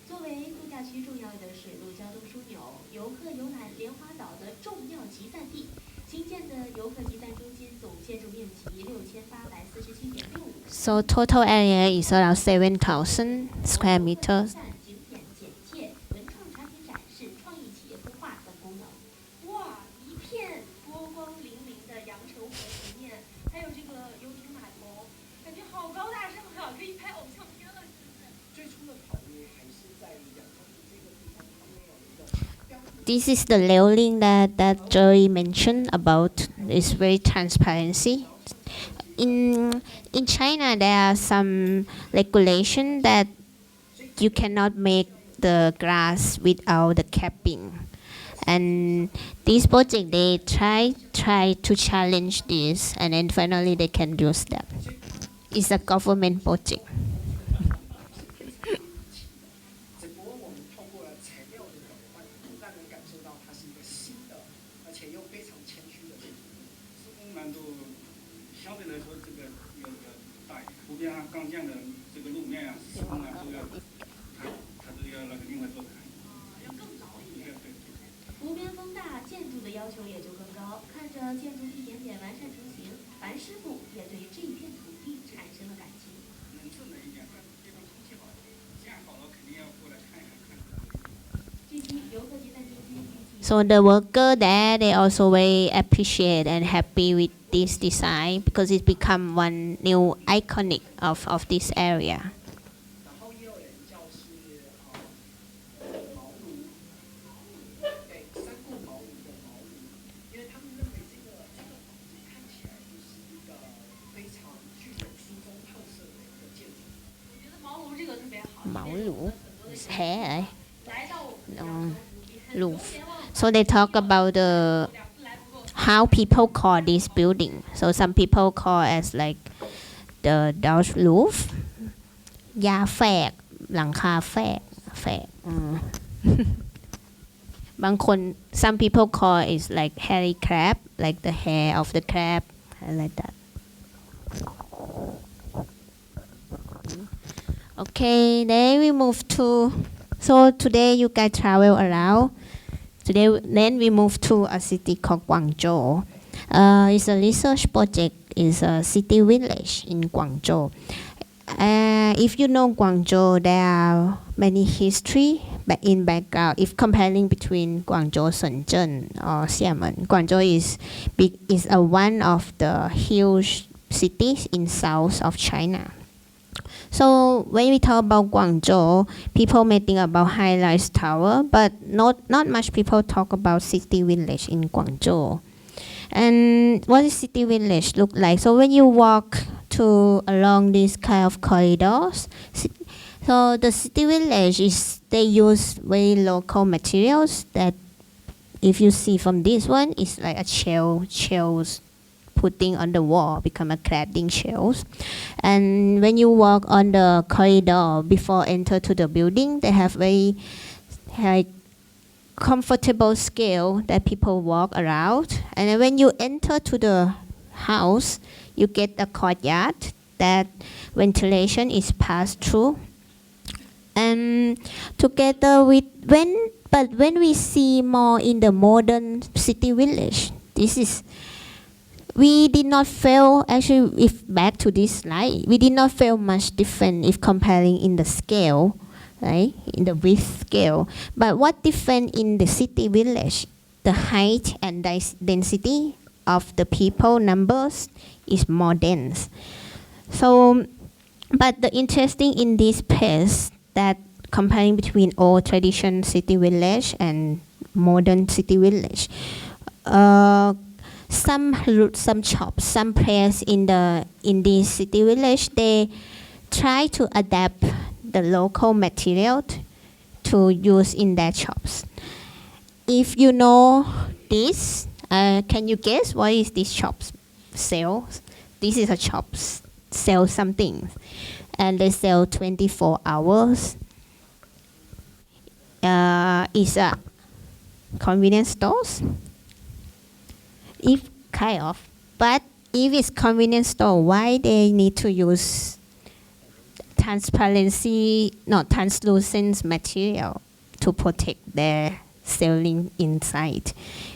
作为度假区重要的水陆交通枢纽，游客游览莲花岛的重要集散地，新建的游客集散中心总建筑面积6847.65。So total area is around 7,000 square meters. 景点简介、文创产品展示、创意企业孵化等功能。哇，一片波光粼粼的阳澄湖湖面，还有这个游艇码头，感觉好高大上啊，可以拍偶像片了，是不是？最初的考虑还是在阳澄湖这个地方，它没有一个。This is the railing that Jerry mentioned about. It's very transparency. In China, there are some regulation that you cannot make the glass without the capping. And this project, they try to challenge this, and then finally they can use that. It's a government project. 只不过我们透过了材料的转换，让人感受到它是一个新的，而且又非常谦虚的建筑。施工难度相对来说这个要大一点，湖边上钢架的这个路面啊，施工啊都要，它都要那个另外做的。要更牢一点。对。湖边风大，建筑的要求也就更高。看着建筑一点点完善成型，樊师傅也对这片土地产生了感情。能顺的一点，这边空气好，这样好了肯定要过来看一看。据悉，游客集散中心预计。 So the worker there, they also very appreciate and happy with this design because it become one new iconic of this area. 然后也有人叫是茅庐，对，三顾茅庐的茅庐，因为他们认为这个房子看起来就是一个非常具有苏州特色的一个建筑。我觉得茅庐这个特别好。茅庐 is hair, 来到 roof. So they talk about how people call this building. So some people call as like the Dutch roof, ยาแฝก หลังคาแฝกบางคน some people call it like hairy crab like the hair of the crab like that okay then we move to so today you guys travel around today then we move to a city called Guangzhou it's a research project it's a city village in Guangzhou if you know Guangzhou, there are many history in background. If comparing between Guangzhou, Shenzhen, or Xiamen, Guangzhou is one of the huge cities in south of China. So when we talk about Guangzhou, people may think about high-rise tower, but not much people talk about city village in Guangzhou. And what does city village look like? So when you walk along these kind of corridors, so the city village they use very local materials that if you see from this one, it's like a shells putting on the wall, become a cladding shells. And when you walk on the corridor before enter to the building, they have very comfortable scale that people walk around. And then when you enter to the house, you get a courtyard that ventilation is passed through. And together with when we see more in the modern city village, we did not feel actually if back to this slide, we did not feel much different if comparing in the scale, right? In the width scale. But what different in the city village, the height and density of the people numbers is more dense. So, but the interesting in this place that comparing between old tradition city village and modern city village, some shops, some place in this city village, they try to adapt the local material to use in their shops. If you know this, can you guess what is this shop's sales? This is a shop sell something, and they sell 24 hours. It's a convenience stores. If kind of, but if it's convenience store, why they need to use translucent material to protect their selling inside?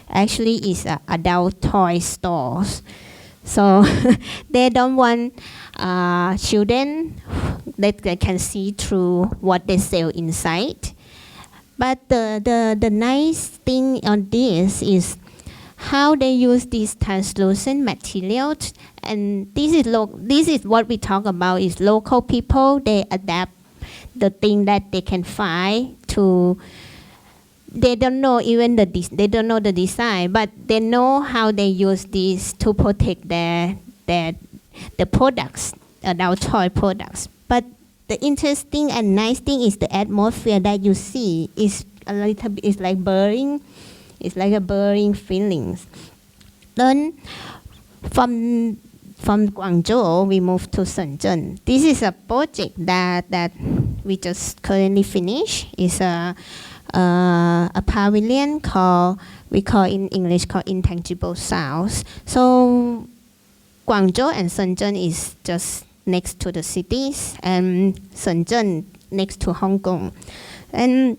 Actually, it's adult toy stores. So they don't want children that can see through what they sell inside. But the nice thing on this is how they use these translucent materials, and this is what we talk about is local people. They adapt the thing that they can find to. They don't know even they don't know the design, but they know how they use this to protect the products, adult toy products. But the interesting and nice thing is the atmosphere that you see is a little bit, it's like burning. It's like a burning feelings. Then from Guangzhou, we moved to Shenzhen. This is a project that we just currently finished. It's a pavilion we call in English called intangible sounds. So Guangzhou and Shenzhen is just next to the cities, and Shenzhen next to Hong Kong. And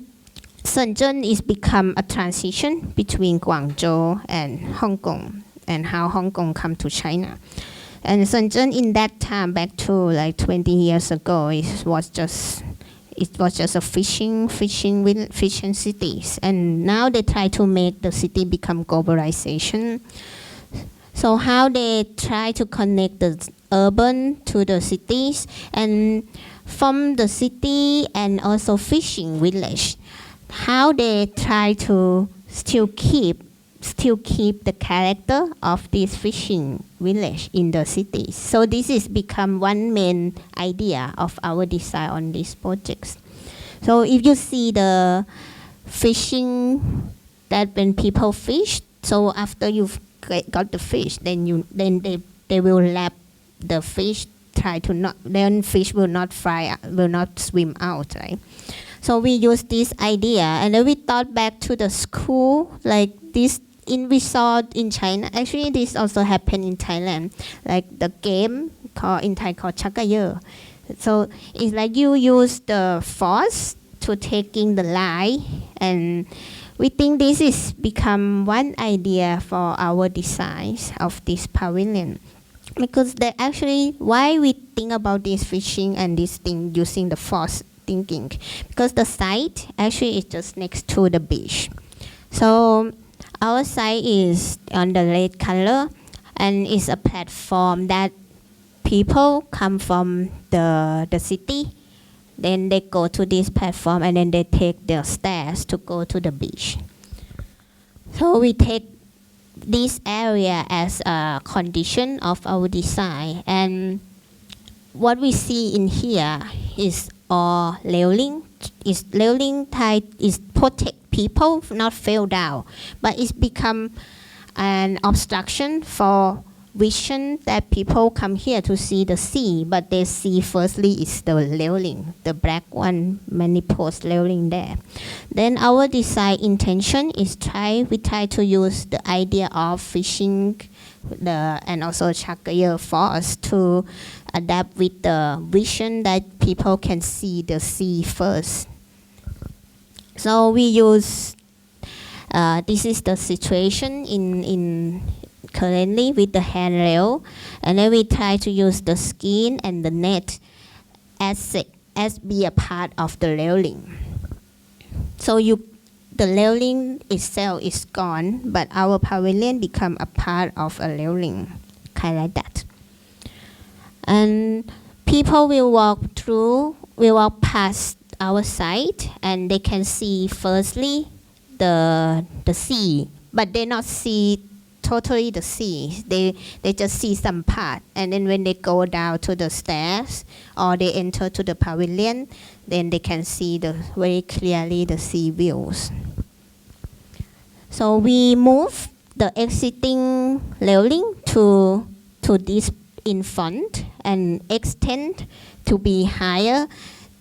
Shenzhen is become a transition between Guangzhou and Hong Kong, and how Hong Kong come to China. And Shenzhen in that time, back to like 20 years ago, it was just a fishing cities. And now they try to make the city become globalization. So how they try to connect the urban to the cities, and from the city and also fishing village, how they try to still keep the character of this fishing village in the cities. So this is become one main idea of our design on these projects. So if you see the fishing that when people fish, so after you've got the fish, then they will wrap the fish try to not, then fish will not fly, will not swim out, right? So we use this idea, and then we thought back to the school, like this we saw in China. Actually, this also happened in Thailand, like the game called in Thai called chakaye. So it's like you use the force to taking the line, and we think this is become one idea for our designs of this pavilion. Because that actually, why we think about this fishing and this thing using the force thinking, because the site actually is just next to the beach. So our site is on the red color, and it's a platform that people come from the city, then they go to this platform, and then they take their stairs to go to the beach. So we take this area as a condition of our design, and what we see in here is all railing. Is railing type is protect people not fall down, but it's become an obstruction for vision that people come here to see the sea, but they see firstly is the railing, the black one, many post railing there. Then our design intention is we try to use the idea of fishing and also chakaye force to adapt with the vision that people can see the sea first. So we use, this is the situation in currently with the handrail, and then we try to use the skin and the net as be a part of the railing. So the railing itself is gone, but our pavilion become a part of a railing, kind of like that. And people will walk past our site, and they can see firstly the sea, but they not see totally the sea. They just see some part, and then when they go down to the stairs or they enter to the pavilion, then they can see very clearly the sea views. So we move the existing railing to this in front and extend to be higher.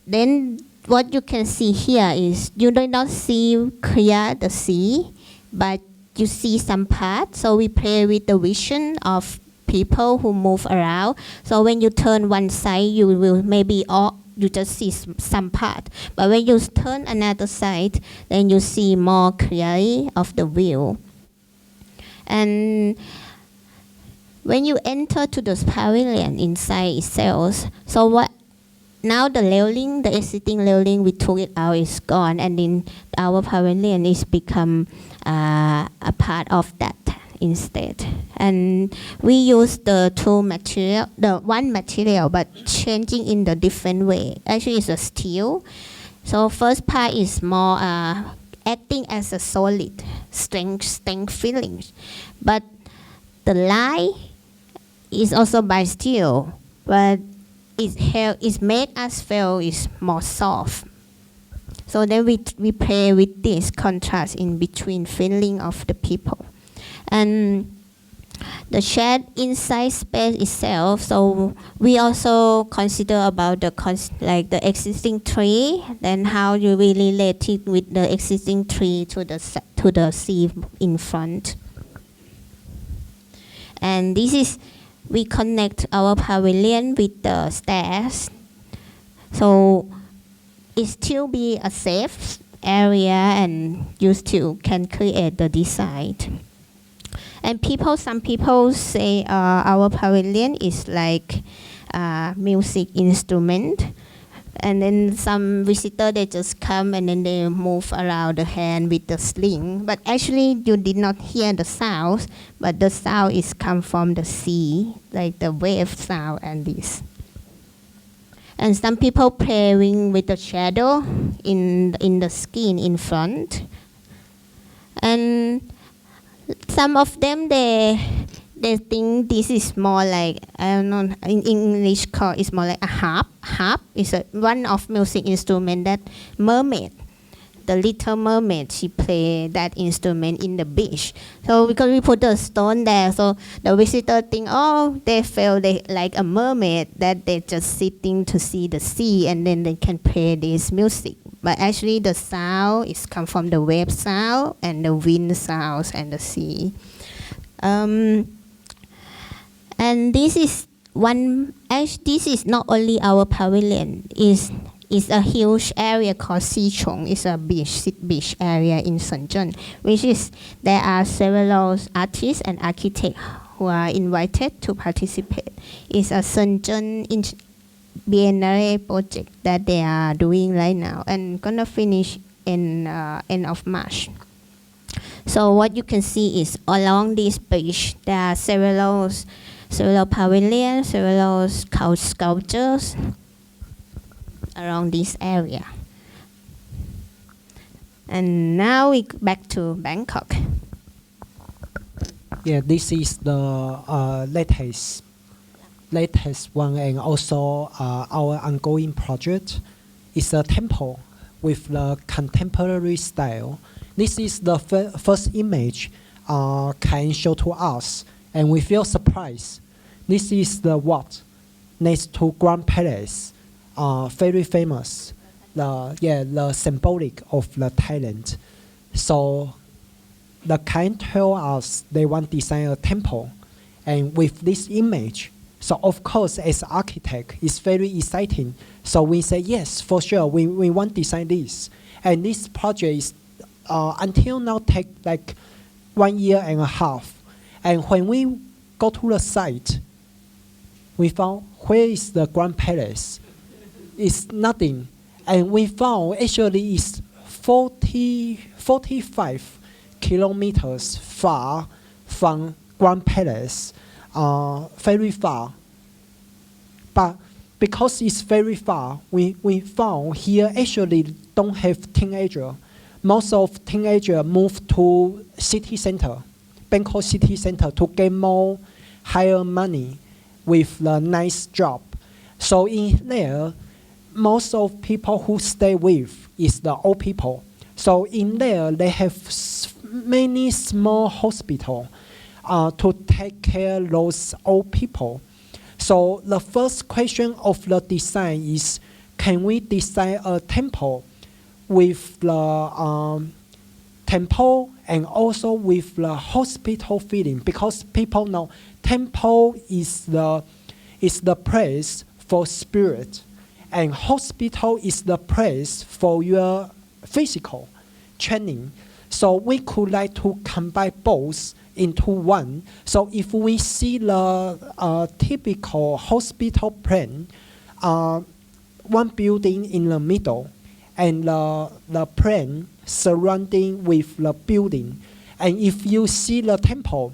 Then what you can see here is you do not see clear the sea, but you see some part. So we play with the vision of people who move around. So when you turn one side, you will maybe you just see some part. But when you turn another side, then you see more clearly of the view. And when you enter to the pavilion inside itself, so what? Now the railing, the existing railing, we took it out, is gone, and then our pavilion is become a part of that instead. And we use the two material, the one material, but changing in the different way. Actually, it's a steel. So first part is more acting as a solid, strength feeling, but the line is also by steel, but it make us feel is more soft. So then we play with this contrast in between feeling of the people. And the shared inside space itself, so we also consider about the existing tree, then how you really relate it with the existing tree to the sea in front. And this is, we connect our pavilion with the stairs. So it still be a safe area, and you still can create the design. And some people say our pavilion is like a music instrument. And then some visitor, they just come and then they move around the hand with the sling. But actually you did not hear the sound, but the sound is come from the sea, like the wave sound and this. And some people playing with the shadow in the skin in front. And some of them, they think this is more like, I don't know, in English called, it's more like a harp. Harp is one of music instrument that mermaid the Little Mermaid, she played that instrument in the beach. So because we put the stone there, so the visitor think, oh, they feel like a mermaid, that they're just sitting to see the sea, and then they can play this music. But actually the sound is come from the wave sound and the wind sounds and the sea. And this is this is not only our pavilion. It's a huge area called Sichong. It's a beach area in Shenzhen, which is there are several artists and architects who are invited to participate. It's a Shenzhen Biennale project that they are doing right now and gonna finish in end of March. So what you can see is along this beach there are several pavilions, several sculptures around this area. And now we back to Bangkok. Yeah, this is the latest one, and also our ongoing project is a temple with the contemporary style. This is the first image Kain showed to us, and we feel surprised. This is the what next to Grand Palace, very famous. The symbolic of the Thailand. So the Kain told us they want to design a temple, and with this image. So of course, as architect, it's very exciting. So we say yes, for sure, we want to design this. And this project is until now take like 1 year and a half. And when we go to the site, we found where is the Grand Palace? It's nothing. And we found actually it's 45 kilometers far from Grand Palace, very far. But because it's very far, we found here actually don't have teenager. Most of teenagers move to city center, Bangkok city center, to get more higher money with the nice job. So in there, most of people who stay with is the old people. So in there, they have many small hospitals to take care of those old people. So the first question of the design is, can we design a temple with the temple and also with the hospital feeling? Because people know temple is the place for spirit, and hospital is the place for your physical training. So we could like to combine both into one. So if we see the typical hospital plan, one building in the middle, and the plan surrounding with the building. And if you see the temple,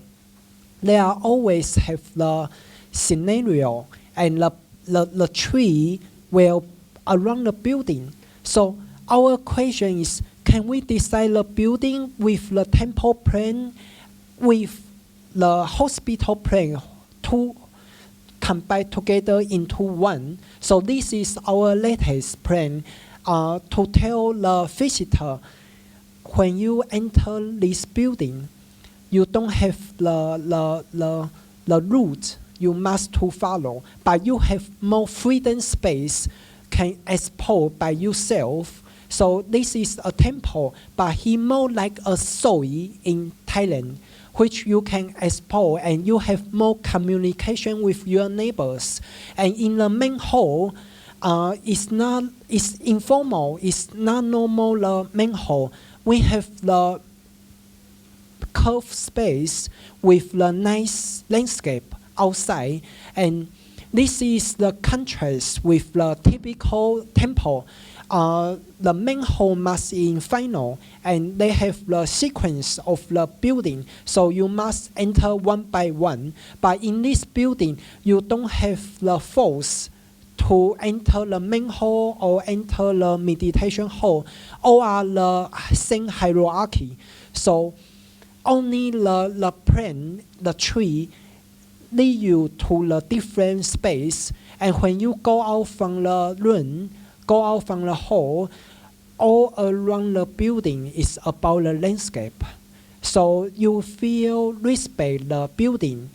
they are always have the scenario and the tree will around the building. So our question is, can we design the building with the temple plan, with the hospital plan to combine together into one? So this is our latest plan to tell the visitor, when you enter this building, you don't have the route you must to follow, but you have more freedom space, can explore by yourself. So this is a temple, but he more like a SoA in Thailand, which you can explore and you have more communication with your neighbors. And in the main hall, it's informal, it's not normal the main hall. We have the curved space with the nice landscape outside, and this is the contrast with the typical temple. The main hall must in final, and they have the sequence of the building, so you must enter one by one. But in this building, you don't have the force to enter the main hall or enter the meditation hall. All are the same hierarchy. So only the plant, the tree, lead you to the different space. And when you go out from the room, go out from the hall, all around the building is about the landscape. So you feel respect the building,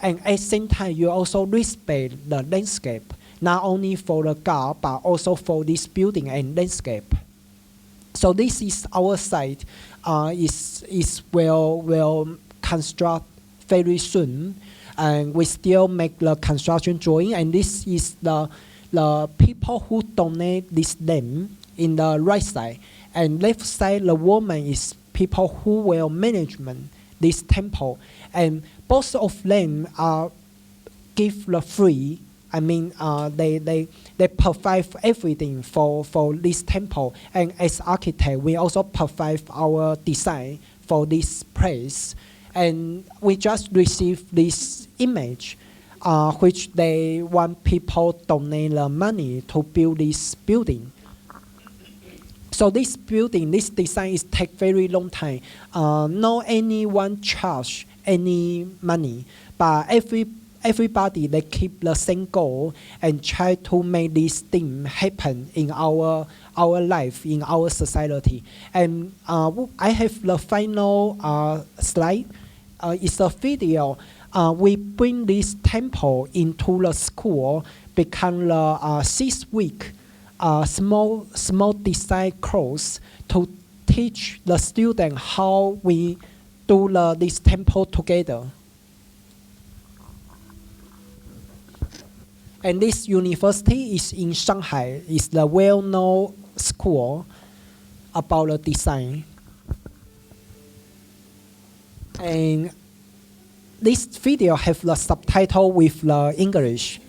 and at the same time you also respect the landscape, not only for the God but also for this building and landscape. So this is our site. Is will construct very soon, and we still make the construction drawing. And this is the people who donate this land in the right side, and left side the woman is people who will management this temple, and both of them are give the free. I mean, they provide everything for this temple, and as architect, we also provide our design for this place, and we just received this image, which they want people donate the money to build this building. So this building, this design is take very long time. No anyone charge any money, but everybody they keep the same goal and try to make this thing happen in our life, in our society. And I have the final slide. It's a video. We bring this temple into the school, become the 6-week small design course to teach the student how we do this temple together. And this university is in Shanghai. It's the well-known school about the design. And this video have the subtitle with the English.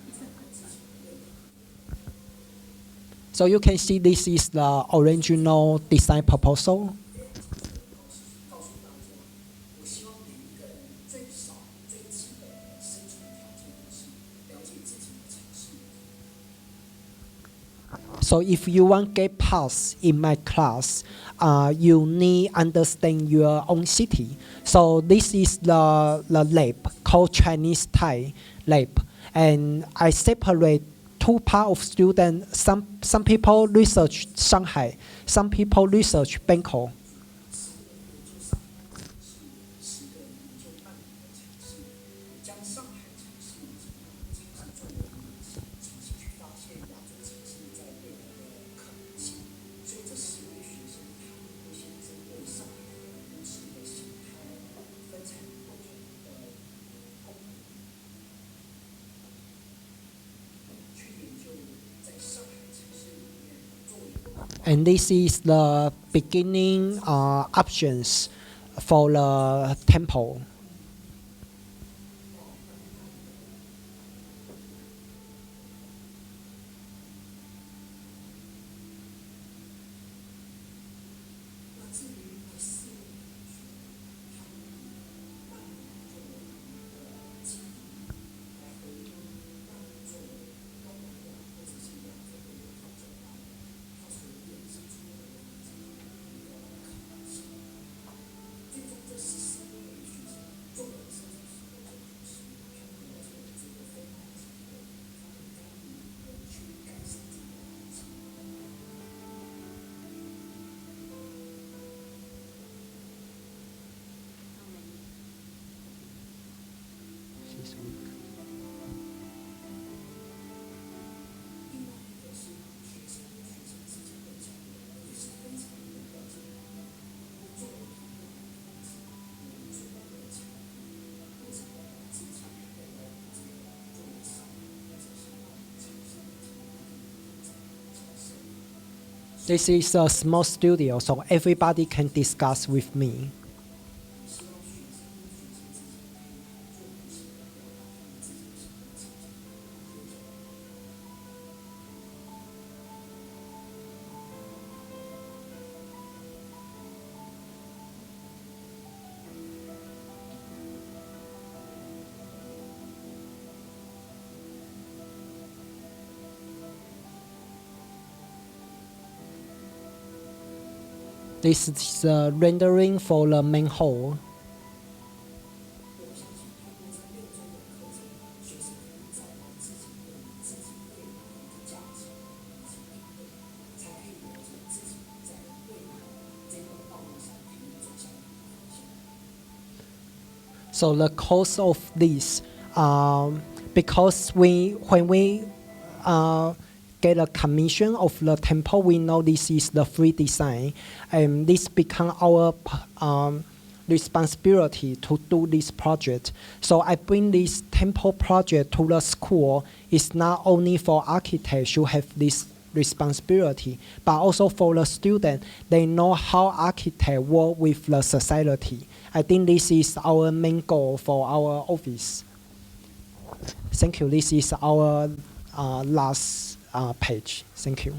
So you can see this is the original design proposal. So if you want to get pass in my class, you need understand your own city. So this is the lab called Chinese Thai lab, and I separate two parts of students. Some people research Shanghai, some people research Bangkok. And this is the beginning options for the temple. This is a small studio, so everybody can discuss with me. This is a rendering for the main hall. So the cost of this, because when we get a commission of the temple, we know this is the free design, and this become our responsibility to do this project. So I bring this temple project to the school. It's not only for architects who have this responsibility, but also for the student. They know how architects work with the society. I think this is our main goal for our office. Thank you. This is our last page. Thank you.